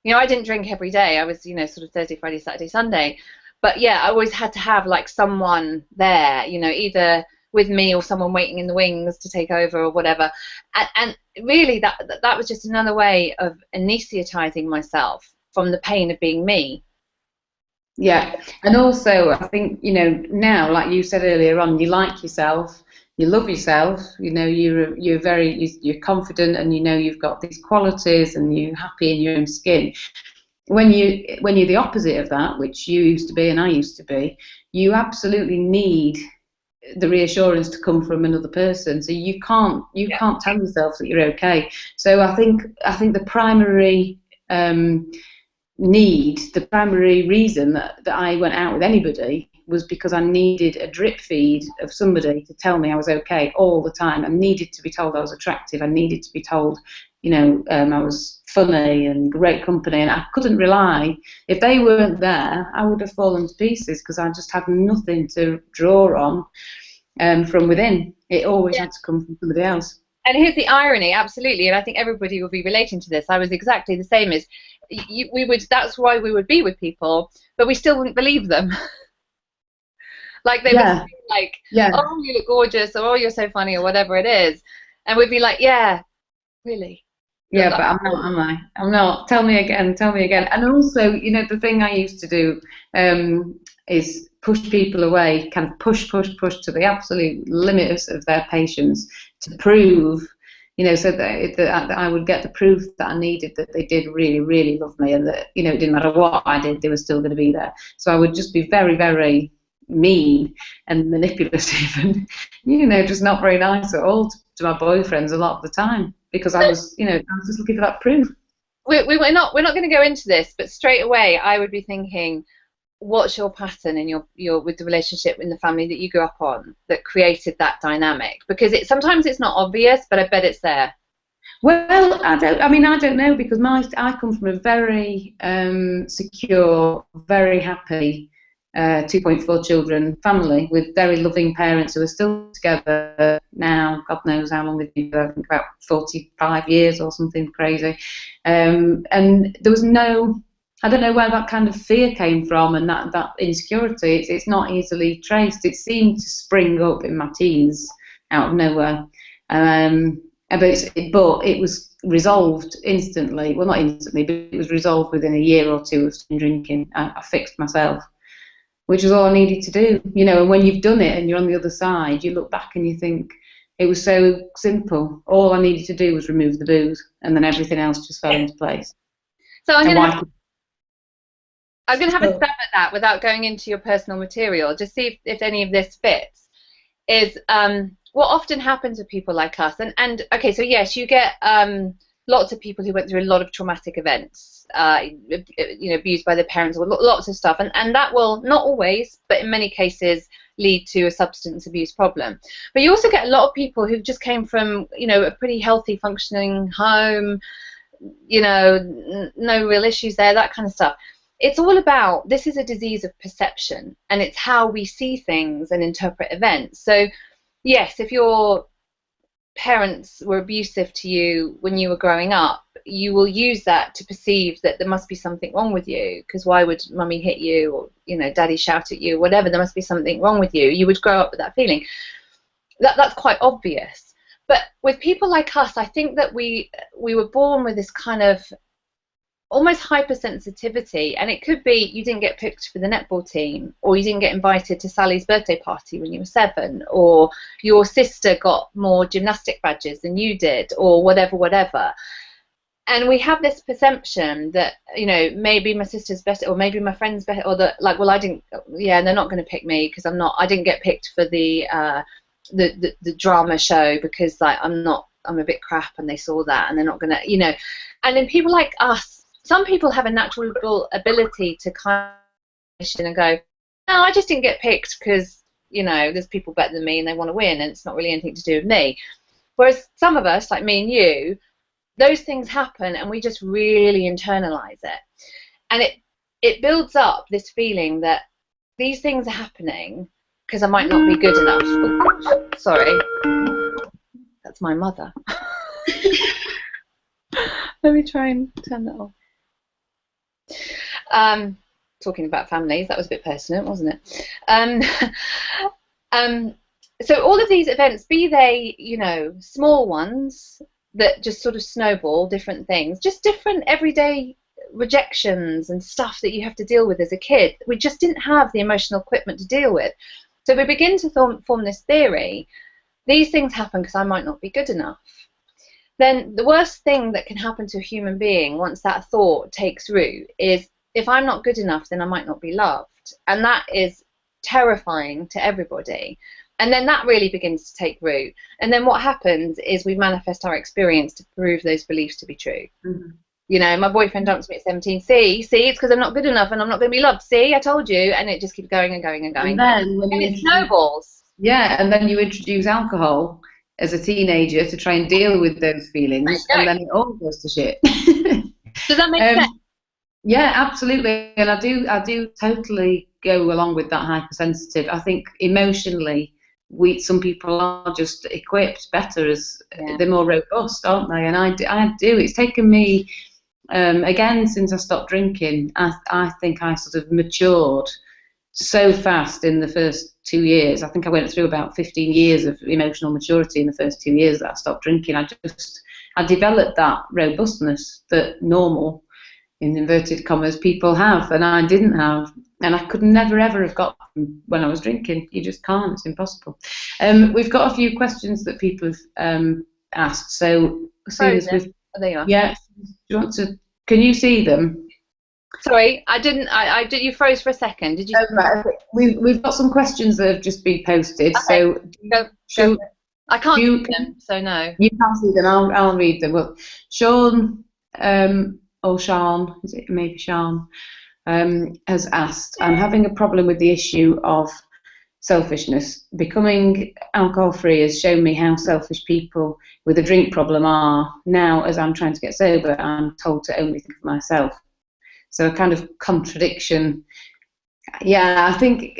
you know, I didn't drink every day. I was, you know, sort of Thursday, Friday, Saturday, Sunday. But yeah, I always had to have like someone there, you know, either with me or someone waiting in the wings to take over or whatever. And really that was just another way of anesthetizing myself from the pain of being me. Yeah, and also I think, you know, now, like you said earlier on, you like yourself, you love yourself, you know, you're confident, and you know you've got these qualities, and you're happy in your own skin. When you're the opposite of that, which you used to be and I used to be, you absolutely need the reassurance to come from another person. So you can't tell yourself that you're okay. So I think the primary the primary reason that I went out with anybody was because I needed a drip feed of somebody to tell me I was okay all the time. I needed to be told I was attractive. I needed to be told, you know, I was funny and great company, and I couldn't rely. If they weren't there, I would have fallen to pieces, because I just had nothing to draw on from within. It always had to come from somebody else. And here's the irony, absolutely, and I think everybody will be relating to this. I was exactly the same. As we would. That's why we would be with people, but we still wouldn't believe them. Like they would say, like, oh, you look gorgeous, or oh, you're so funny, or whatever it is, and we'd be like, yeah, really. Yeah, but I'm not, am I? I'm not. Tell me again. And also, you know, the thing I used to do is push people away, kind of push to the absolute limits of their patience to prove, you know, so that I would get the proof that I needed that they did really, really love me, and that, you know, it didn't matter what I did, they were still going to be there. So I would just be very, very mean and manipulative, and, you know, just not very nice at all to my boyfriends a lot of the time, because I was, you know, I was just looking for that proof. We're not going to go into this, but straight away I would be thinking, what's your pattern in your with the relationship in the family that you grew up on that created that dynamic? Because sometimes it's not obvious, but I bet it's there. Well, I don't know, because I come from a very secure, very happy 2.4 children family with very loving parents who are still together now. God knows how long they've been together. I think about 45 years or something crazy. And there was I don't know where that kind of fear came from, and that insecurity. It's not easily traced. It seemed to spring up in my teens out of nowhere. But it was resolved instantly. Well, not instantly, but it was resolved within a year or two of drinking. I fixed myself, which is all I needed to do. You know, and when you've done it and you're on the other side, you look back and you think, it was so simple. All I needed to do was remove the booze, and then everything else just fell into place. So I'm going to have a stab at that without going into your personal material. Just see if any of this fits. Is what often happens with people like us, and okay, so yes, you get lots of people who went through a lot of traumatic events, you know, abused by their parents, or lots of stuff, and that will, not always, but in many cases, lead to a substance abuse problem. But you also get a lot of people who just came from, you know, a pretty healthy, functioning home, you know, no real issues there, that kind of stuff. It's all about, this is a disease of perception, and it's how we see things and interpret events. So yes, if your parents were abusive to you when you were growing up, you will use that to perceive that there must be something wrong with you, because why would mummy hit you, or, you know, daddy shout at you, whatever, there must be something wrong with you. You would grow up with that feeling. That's quite obvious. But with people like us, I think that we were born with this kind of almost hypersensitivity, and it could be you didn't get picked for the netball team, or you didn't get invited to Sally's birthday party when you were 7, or your sister got more gymnastic badges than you did, or whatever. And we have this perception that, you know, maybe my sister's better, or maybe my friend's better, or that, like, well, I didn't, yeah, and they're not going to pick me because I didn't get picked for the drama show because, like, I'm a bit crap, and they saw that, and they're not going to, you know. And then people like us, some people have a natural ability to kind of and go, no, I just didn't get picked because, you know, there's people better than me and they want to win, and it's not really anything to do with me. Whereas some of us, like me and you, those things happen and we just really internalize it. And it builds up this feeling that these things are happening because I might not be good enough. Oh, sorry. That's my mother. Let me try and turn that off. Talking about families, that was a bit personal, wasn't it? So all of these events, be they, you know, small ones that just sort of snowball, different things, just different everyday rejections and stuff that you have to deal with as a kid, we just didn't have the emotional equipment to deal with. So we begin to form this theory, these things happen because I might not be good enough. Then the worst thing that can happen to a human being once that thought takes root is, if I'm not good enough, then I might not be loved. And that is terrifying to everybody. And then that really begins to take root. And then what happens is we manifest our experience to prove those beliefs to be true. Mm-hmm. You know, my boyfriend dumped me at 17. See, it's because I'm not good enough and I'm not going to be loved. See, I told you. And it just keeps going and going and going. And then it snowballs. Yeah, and then you introduce alcohol as a teenager to try and deal with those feelings, and then it all goes to shit. Does that make sense? Yeah, absolutely. And I do totally go along with that hypersensitive. I think emotionally, some people are just equipped better, as they're more robust, aren't they? And I do. It's taken me, again, since I stopped drinking, I think I sort of matured so fast in the first 2 years. I think I went through about 15 years of emotional maturity in the first 2 years that I stopped drinking. I developed that robustness that normal, in inverted commas, people have, and I didn't have, and I could never ever have got them when I was drinking. You just can't. It's impossible. We've got a few questions that people have asked. So, there you are. Yeah. Do you want to? Can you see them? Sorry, I didn't. You froze for a second. Did you? Right. We've got some questions that have just been posted. Okay. So I can't see them, so no. You can't see them. I'll read them. Well, Sean, or Sean, is it maybe Sean, has asked, I'm having a problem with the issue of selfishness. Becoming alcohol-free has shown me how selfish people with a drink problem are. Now, as I'm trying to get sober, I'm told to only think of myself. So a kind of contradiction. Yeah, I think,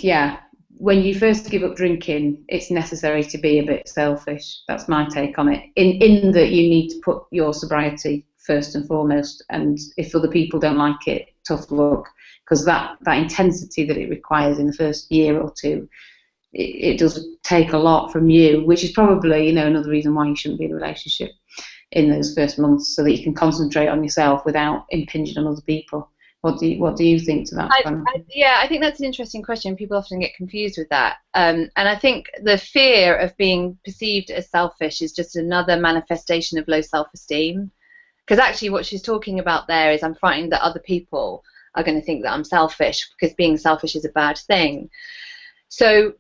yeah, when you first give up drinking, it's necessary to be a bit selfish. That's my take on it. In that you need to put your sobriety first and foremost, and if other people don't like it, tough luck, because that intensity that it requires in the first year or two, it does take a lot from you, which is probably, you know, another reason why you shouldn't be in a relationship in those first months, so that you can concentrate on yourself without impinging on other people. What do you think to that? I think that's an interesting question. People often get confused with that, and I think the fear of being perceived as selfish is just another manifestation of low self-esteem. Because actually, what she's talking about there is, I'm frightened that other people are going to think that I'm selfish, because being selfish is a bad thing. So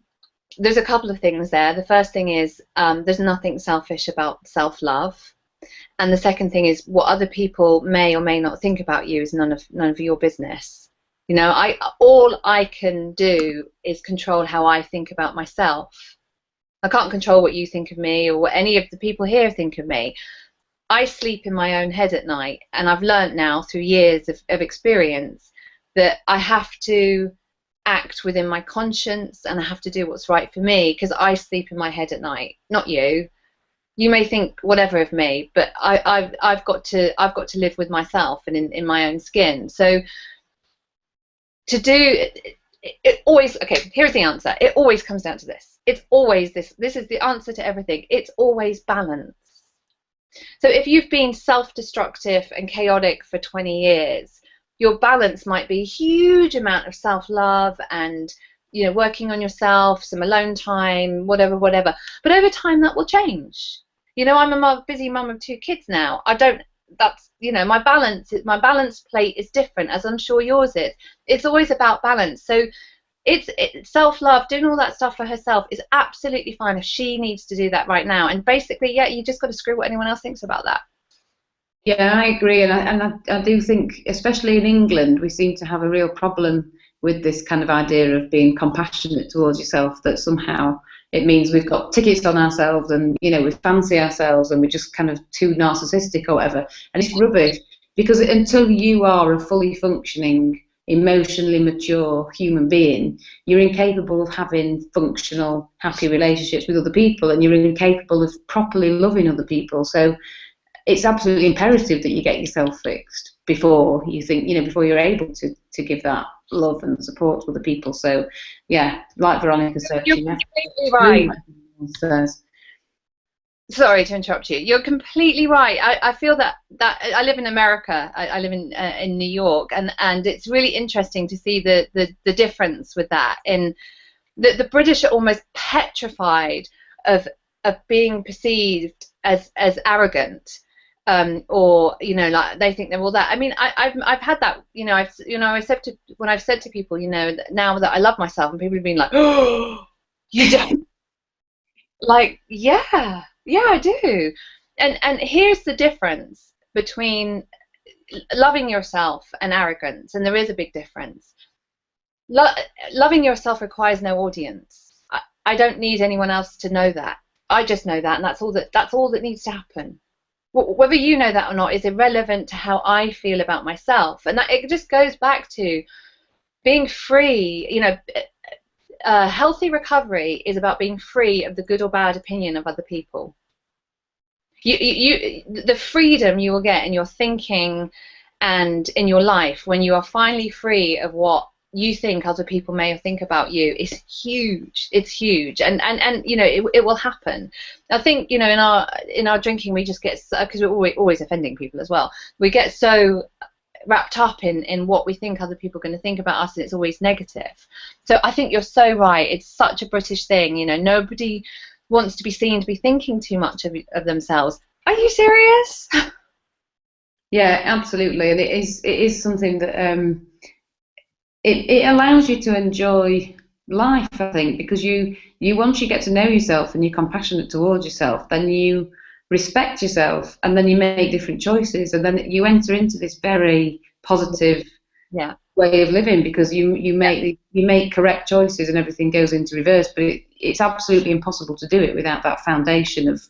there's a couple of things there. The first thing is, there's nothing selfish about self-love. And the second thing is, what other people may or may not think about you is none of your business. You know, all I can do is control how I think about myself. I can't control what you think of me or what any of the people here think of me. I sleep in my own head at night, and I've learned now through years of experience that I have to act within my conscience, and I have to do what's right for me, because I sleep in my head at night, not you. You may think whatever of me, but I've got to live with myself and in my own skin. So to do it always, okay, here's the answer. It always comes down to this. It's always this. This is the answer to everything. It's always balance. So if you've been self-destructive and chaotic for 20 years, your balance might be a huge amount of self-love and, you know, working on yourself, some alone time, whatever, whatever. But over time, that will change. You know, I'm a busy mum of 2 kids now. I don't. That's, you know, my balance plate is different, as I'm sure yours is. It's always about balance. So it's self-love, doing all that stuff for herself is absolutely fine if she needs to do that right now. And basically, yeah, you just got to screw what anyone else thinks about that. Yeah, I agree, and I do think, especially in England, we seem to have a real problem with this kind of idea of being compassionate towards yourself. That somehow it means we've got tickets on ourselves, and you know we fancy ourselves, and we're just kind of too narcissistic or whatever. And it's rubbish, because until you are a fully functioning, emotionally mature human being, you're incapable of having functional, happy relationships with other people, and you're incapable of properly loving other people. So it's absolutely imperative that you get yourself fixed before you think, you know, before you're able to give that love and support to other people. So, yeah, like Veronica said, you're completely right. Sorry to interrupt you. You're completely right. I feel that I live in America. I live in New York, and it's really interesting to see the difference with that. In the British are almost petrified of being perceived as arrogant. Or, you know, like they think they're all that. I mean, I've had that, you know, when I've said to people, you know, now that I love myself, and people have been like, oh, you don't, like, yeah, I do. And here's the difference between loving yourself and arrogance, and there is a big difference. Loving yourself requires no audience. I don't need anyone else to know that. I just know that, and that's all that needs to happen. Whether you know that or not is irrelevant to how I feel about myself, and that it just goes back to being free. You know, healthy recovery is about being free of the good or bad opinion of other people. The freedom you will get in your thinking and in your life when you are finally free of what you think other people may think about you is huge. It's huge, and you know, it will happen. I think, you know, in our drinking, we just get, because we're always offending people as well, we get so wrapped up in what we think other people are going to think about us, and it's always negative. So I think you're so right. It's such a British thing, you know, nobody wants to be seen to be thinking too much of themselves. Are you serious? Yeah, absolutely, and it is something that it allows you to enjoy life, I think, because you once you get to know yourself and you're compassionate towards yourself, then you respect yourself, and then you make different choices, and then you enter into this very positive way of living, because you make correct choices and everything goes into reverse. But it's absolutely impossible to do it without that foundation of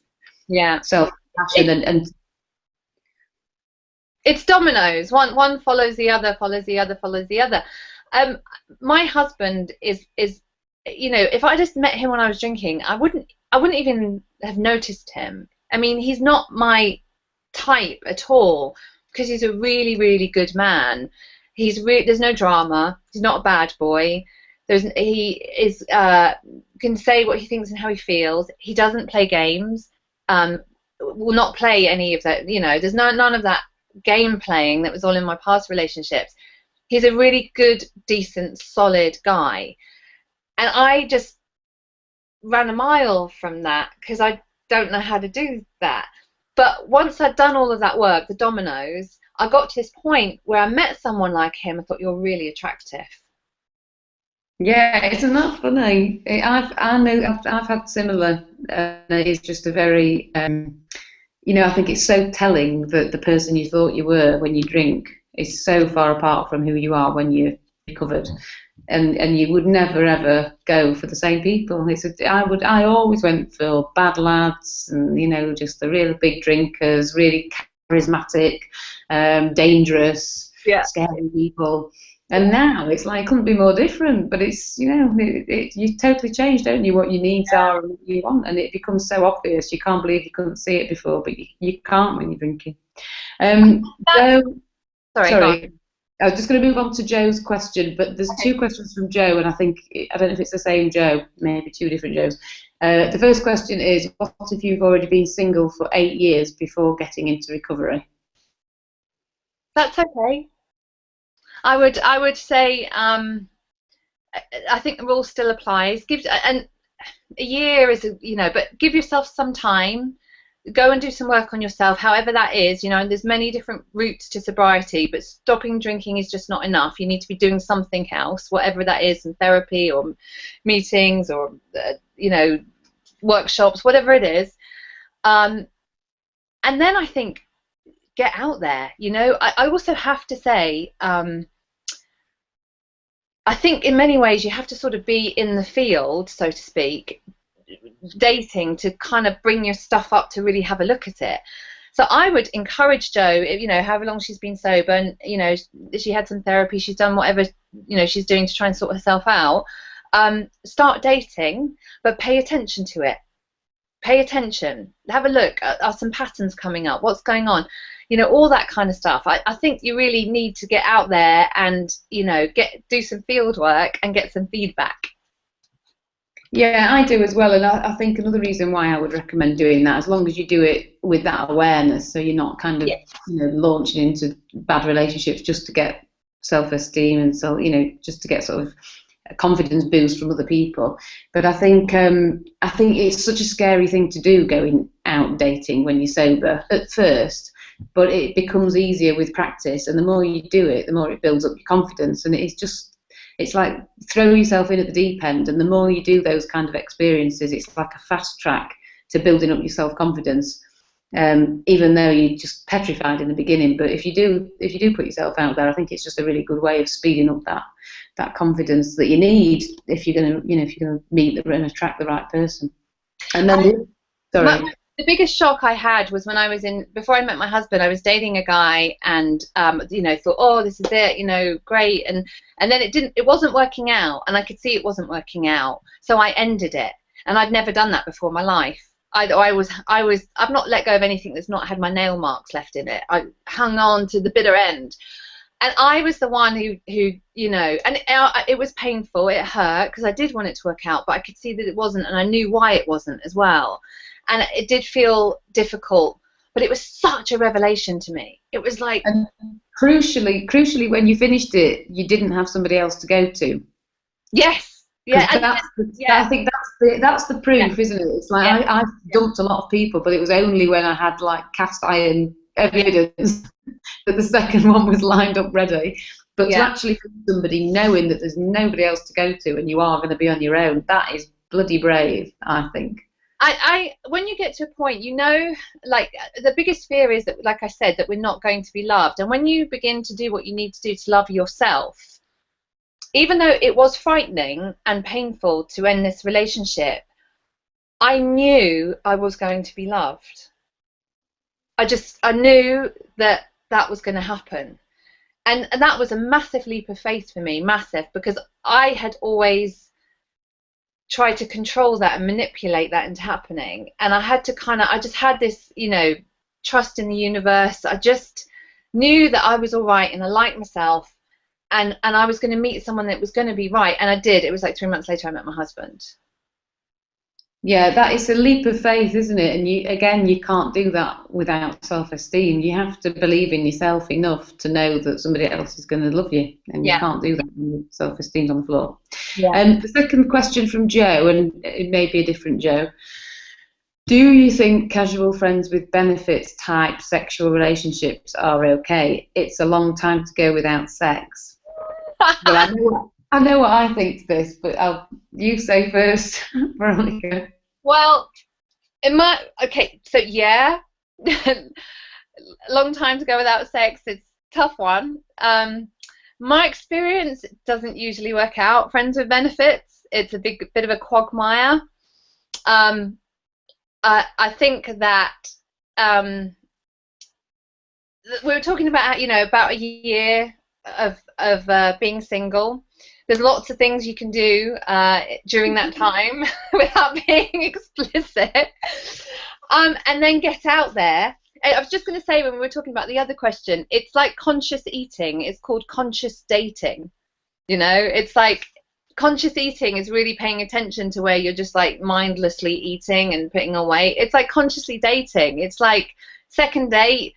self-compassion and it's dominoes. One follows the other, follows the other, follows the other. My husband is, you know, if I just met him when I was drinking, I wouldn't even have noticed him. I mean, he's not my type at all, because he's a really, really good man. There's no drama. He's not a bad boy. He is can say what he thinks and how he feels. He doesn't play games. Will not play any of that. You know, there's none of that game playing that was all in my past relationships. He's a really good, decent, solid guy, and I just ran a mile from that because I don't know how to do that. But once I'd done all of that work, the dominoes, I got to this point where I met someone like him. I thought, you're really attractive. Yeah, isn't that funny? I've had similar. It's just a very you know, I think it's so telling that the person you thought you were when you drink is so far apart from who you are when you're recovered, and you would never ever go for the same people. I always went for bad lads, and you know, just the real big drinkers, really charismatic, dangerous, scary people. And now it's like, couldn't be more different. But it's, you know, you totally change, don't you? What your needs are and what you want, and it becomes so obvious. You can't believe you couldn't see it before, but you can't when you're drinking. Sorry. I was just going to move on to Joe's question, but there's two questions from Joe, and I don't know if it's the same Joe, maybe two different Joes. The first question is, what if you've already been single for 8 years before getting into recovery? That's okay. I would say I think the rule still applies. And a year is but give yourself some time. Go and do some work on yourself, however that is, and there's many different routes to sobriety, but stopping drinking is just not enough. You need to be doing something else, whatever that is, in therapy or meetings or, workshops, whatever it is. And then I think get out there, I also have to say, I think in many ways you have to sort of be in the field, so to speak, dating to kind of bring your stuff up to really have a look at it. So I would encourage Jo, however long she's been sober, and she had some therapy, she's done whatever she's doing to try and sort herself out. Start dating, but pay attention to it. Pay attention. Have a look. Are some patterns coming up? What's going on? All that kind of stuff. I think you really need to get out there and do some field work and get some feedback. Yeah, I do as well, and I think another reason why I would recommend doing that, as long as you do it with that awareness, so you're not kind of launching into bad relationships just to get self-esteem and just to get sort of a confidence boost from other people. But I think it's such a scary thing to do, going out dating when you're sober at first, but it becomes easier with practice, and the more you do it, the more it builds up your confidence, and it's like throw yourself in at the deep end, and the more you do those kind of experiences, it's like a fast track to building up your self-confidence, even though you're just petrified in the beginning. But if you do put yourself out there, I think it's just a really good way of speeding up that confidence that you need if you're going to meet and attract the right person. And then the biggest shock I had was when before I met my husband, I was dating a guy and, thought, oh, this is it, great. And then it wasn't working out, and I could see it wasn't working out. So I ended it. And I'd never done that before in my life. I've not let go of anything that's not had my nail marks left in it. I hung on to the bitter end. And I was the one who and it was painful. It hurt because I did want it to work out, but I could see that it wasn't, and I knew why it wasn't as well. And it did feel difficult, but it was such a revelation to me. It was like, and crucially, when you finished it, you didn't have somebody else to go to. Yes, yeah. I think that's the proof, isn't it? It's like I dumped a lot of people, but it was only when I had like cast iron evidence that the second one was lined up ready. But to actually find somebody knowing that there's nobody else to go to and you are going to be on your own, that is bloody brave, I think. When you get to a point, like the biggest fear is that, like I said, that we're not going to be loved. And when you begin to do what you need to do to love yourself, even though it was frightening and painful to end this relationship, I knew I was going to be loved. I knew that was going to happen. And that was a massive leap of faith for me, massive, because I had always try to control that and manipulate that into happening, and I had to I just had this trust in the universe. I just knew that I was all right and I liked myself, and I was going to meet someone that was going to be right, and I did. It was like 3 months later I met my husband. Yeah, that is a leap of faith, isn't it? And you can't do that without self-esteem. You have to believe in yourself enough to know that somebody else is going to love you, and you can't do that when your self-esteem's on the floor. Yeah. The second question from Joe, and it may be a different Joe. Do you think casual friends with benefits type sexual relationships are okay? It's a long time to go without sex. Well, I know what I think to this, but you say first, Veronica. Well, so yeah, long time to go without sex. It's a tough one. My experience, it doesn't usually work out. Friends with benefits, it's a bit of a quagmire. I think that we were talking about about a year of being single. There's lots of things you can do during that time without being explicit, and then get out there I was just going to say, when we were talking about the other question, it's like conscious eating. It's called conscious dating. You know, it's like conscious eating is really paying attention to where you're just like mindlessly eating and putting on weight. It's like consciously dating. It's like second date.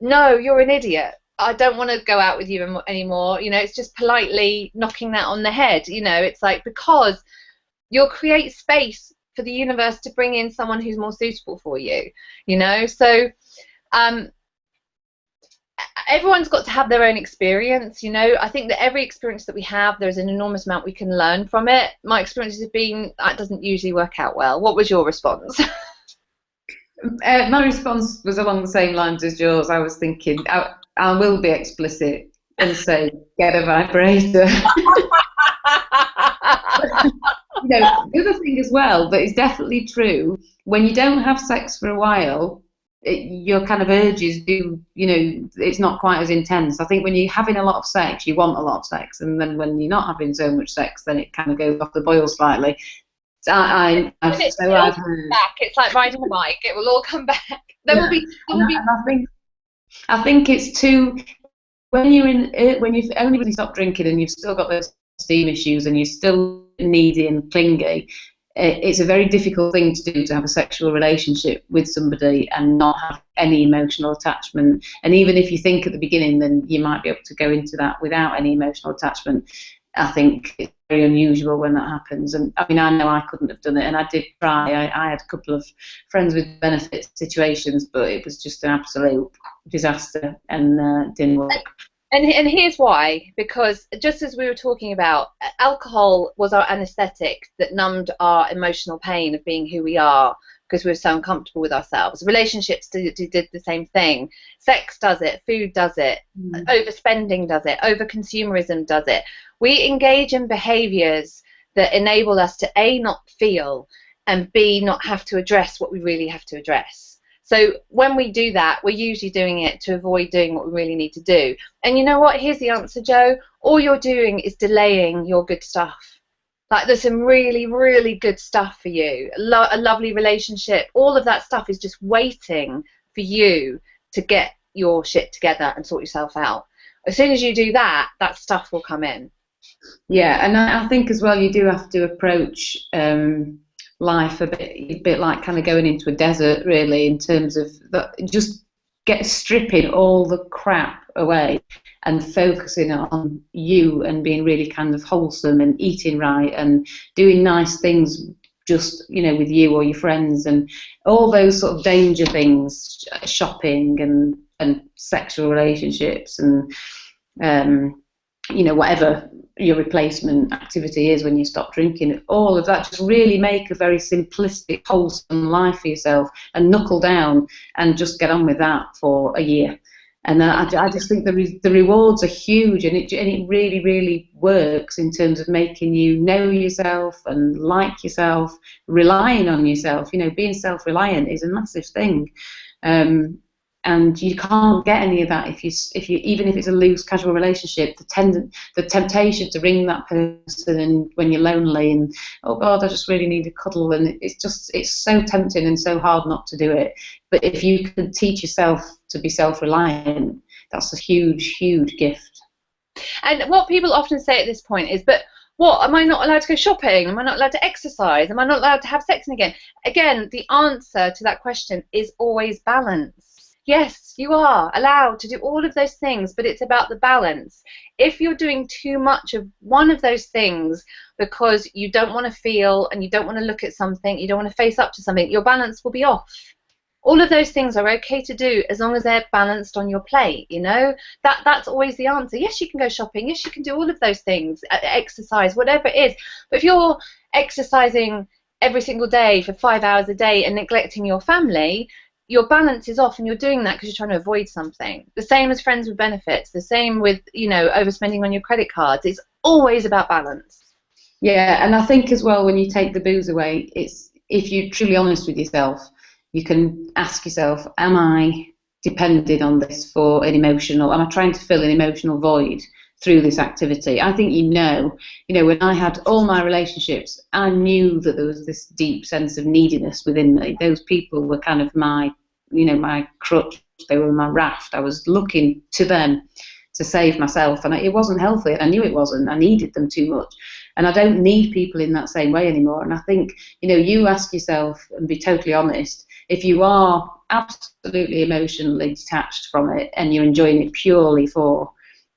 No, you're an idiot. I don't want to go out with you anymore. You know, it's just politely knocking that on the head. You know, it's like, because you'll create space for the universe to bring in someone who's more suitable for you. You know, so everyone's got to have their own experience. You know, I think that every experience that we have, there's an enormous amount we can learn from it. My experiences have been that doesn't usually work out well. What was your response? My response was along the same lines as yours. I was thinking, I will be explicit and say, get a vibrator. You know, the other thing as well that is definitely true, when you don't have sex for a while, your kind of urges do, you know, it's not quite as intense. I think when you're having a lot of sex, you want a lot of sex, and then when you're not having so much sex, then it kind of goes off the boil slightly. I've heard. Back. It's like riding a bike. It will all come back. There will be. And I think it's too. When you've only really stopped drinking and you've still got those esteem issues and you're still needy and clingy, it's a very difficult thing to do, to have a sexual relationship with somebody and not have any emotional attachment. And even if you think at the beginning, then you might be able to go into that without any emotional attachment. I think it's very unusual when that happens. And I mean, I know I couldn't have done it, and I did try. I had a couple of friends with benefit situations, but it was just an absolute disaster and didn't work. And here's why, because just as we were talking about, alcohol was our anesthetic that numbed our emotional pain of being who we are, because we were so uncomfortable with ourselves. Relationships did the same thing. Sex does it, food does it, overspending does it, over-consumerism does it. We engage in behaviours that enable us to A, not feel, and B, not have to address what we really have to address. So when we do that, we're usually doing it to avoid doing what we really need to do. And you know what? Here's the answer, Joe. All you're doing is delaying your good stuff. Like, there's some really, really good stuff for you. A lovely relationship. All of that stuff is just waiting for you to get your shit together and sort yourself out. As soon as you do that, that stuff will come in. Yeah, and I think as well, you do have to approach life a bit like kind of going into a desert, really, in terms of just stripping all the crap away and focusing on you and being really kind of wholesome and eating right and doing nice things, just, you know, with you or your friends, and all those sort of danger things, shopping and sexual relationships and you know, whatever your replacement activity is when you stop drinking, all of that, just really make a very simplistic, wholesome life for yourself and knuckle down and just get on with that for a year. And I just think the rewards are huge, and it really, really works in terms of making you know yourself and like yourself, relying on yourself. You know, being self-reliant is a massive thing. And you can't get any of that if you even if it's a loose, casual relationship. The temptation to ring that person and when you're lonely and, oh God, I just really need a cuddle, and it's so tempting and so hard not to do it. But if you can teach yourself to be self-reliant, that's a huge, huge gift. And what people often say at this point is, but what, am I not allowed to go shopping? Am I not allowed to exercise? Am I not allowed to have sex again? Again, the answer to that question is always balance. Yes, you are allowed to do all of those things, but it's about the balance. If you're doing too much of one of those things because you don't want to feel and you don't want to look at something, you don't want to face up to something, your balance will be off. All of those things are okay to do as long as they're balanced on your plate, you know? That's always the answer. Yes, you can go shopping. Yes, you can do all of those things, exercise, whatever it is. But if you're exercising every single day for 5 hours a day and neglecting your family, your balance is off, and you're doing that because you're trying to avoid something. The same as friends with benefits, the same with, you know, overspending on your credit cards. It's always about balance. Yeah, and I think as well, when you take the booze away, it's, if you're truly honest with yourself, you can ask yourself, am I dependent on this for an emotional, am I trying to fill an emotional void through this activity? I think you know, when I had all my relationships, I knew that there was this deep sense of neediness within me. Those people were kind of my my crutch, they were my raft. I was looking to them to save myself, and it wasn't healthy. I knew it wasn't. I needed them too much, and I don't need people in that same way anymore. And I think, you ask yourself and be totally honest, if you are absolutely emotionally detached from it and you're enjoying it purely for,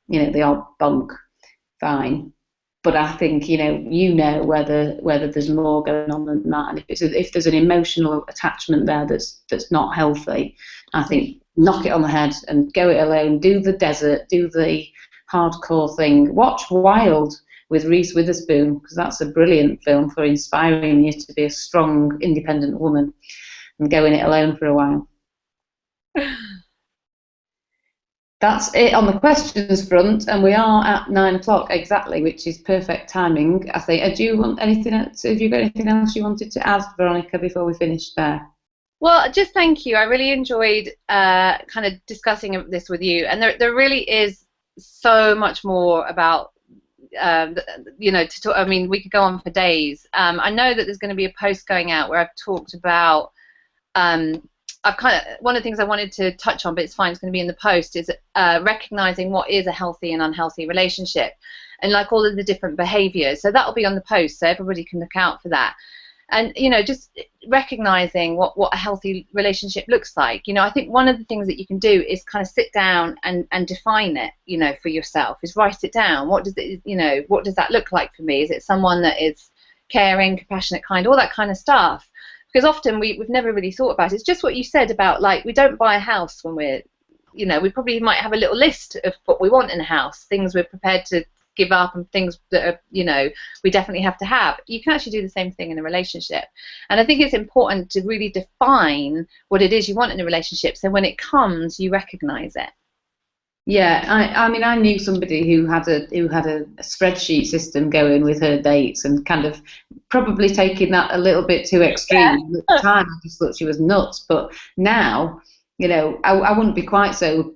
the odd bunk, fine. But I think, whether there's more going on than that, and if there's an emotional attachment there that's not healthy, I think knock it on the head and go it alone. Do the desert, do the hardcore thing. Watch Wild with Reese Witherspoon, because that's a brilliant film for inspiring you to be a strong, independent woman, and going it alone for a while. That's it on the questions front, and we are at 9 o'clock exactly, which is perfect timing, I think. Do you want anything else? Have you got anything else you wanted to add, Veronica, before we finish there? Well, just thank you. I really enjoyed kind of discussing this with you, and there really is so much more about to talk. I mean, we could go on for days. I know that there's going to be a post going out where I've talked about. One of the things I wanted to touch on, but it's fine, it's going to be in the post, is recognizing what is a healthy and unhealthy relationship, and like all of the different behaviors. So that'll be on the post, so everybody can look out for that. And just recognizing what a healthy relationship looks like. I think one of the things that you can do is kind of sit down and define it, for yourself. Is write it down. What does that look like for me? Is it someone that is caring, compassionate, kind, all that kind of stuff? Because often we've never really thought about it. It's just what you said about, like, we don't buy a house when we're, we probably might have a little list of what we want in a house, things we're prepared to give up, and things that are, we definitely have to have. You can actually do the same thing in a relationship. And I think it's important to really define what it is you want in a relationship, so when it comes, you recognize it. Yeah, I mean, I knew somebody who had a spreadsheet system going with her dates, and kind of probably taking that a little bit too extreme. Yeah. At the time, I just thought she was nuts. But now, I wouldn't be quite so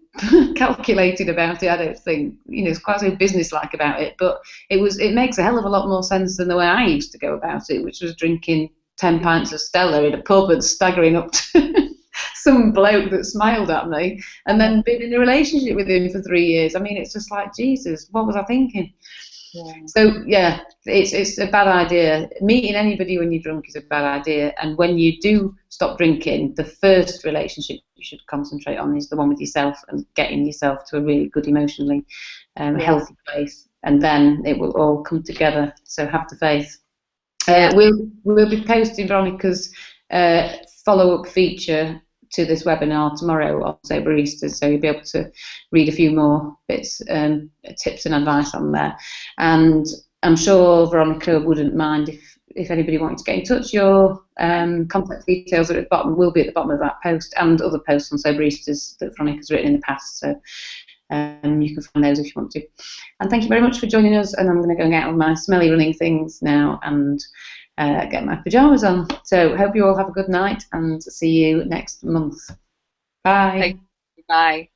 calculated about it. I don't think, it's quite so businesslike about it. But it makes a hell of a lot more sense than the way I used to go about it, which was drinking 10 pints of Stella in a pub and staggering up to some bloke that smiled at me, and then been in a relationship with him for 3 years. I mean, it's just like, Jesus, what was I thinking? Yeah. So yeah, it's a bad idea. Meeting anybody when you're drunk is a bad idea. And when you do stop drinking, the first relationship you should concentrate on is the one with yourself, and getting yourself to a really good, emotionally healthy place, and then it will all come together. So have the faith. We'll be posting Veronica's follow-up feature to this webinar tomorrow on Sober Easter, so you'll be able to read a few more bits, tips and advice on there. And I'm sure Veronica wouldn't mind if anybody wanted to get in touch. Your contact details are at the bottom, will be at the bottom of that post, and other posts on Sober Easters that Veronica's written in the past. So you can find those if you want to. And thank you very much for joining us. And I'm going to go and get on my smelly running things now and get my pajamas on. So hope you all have a good night, and see you next month. Bye. Bye.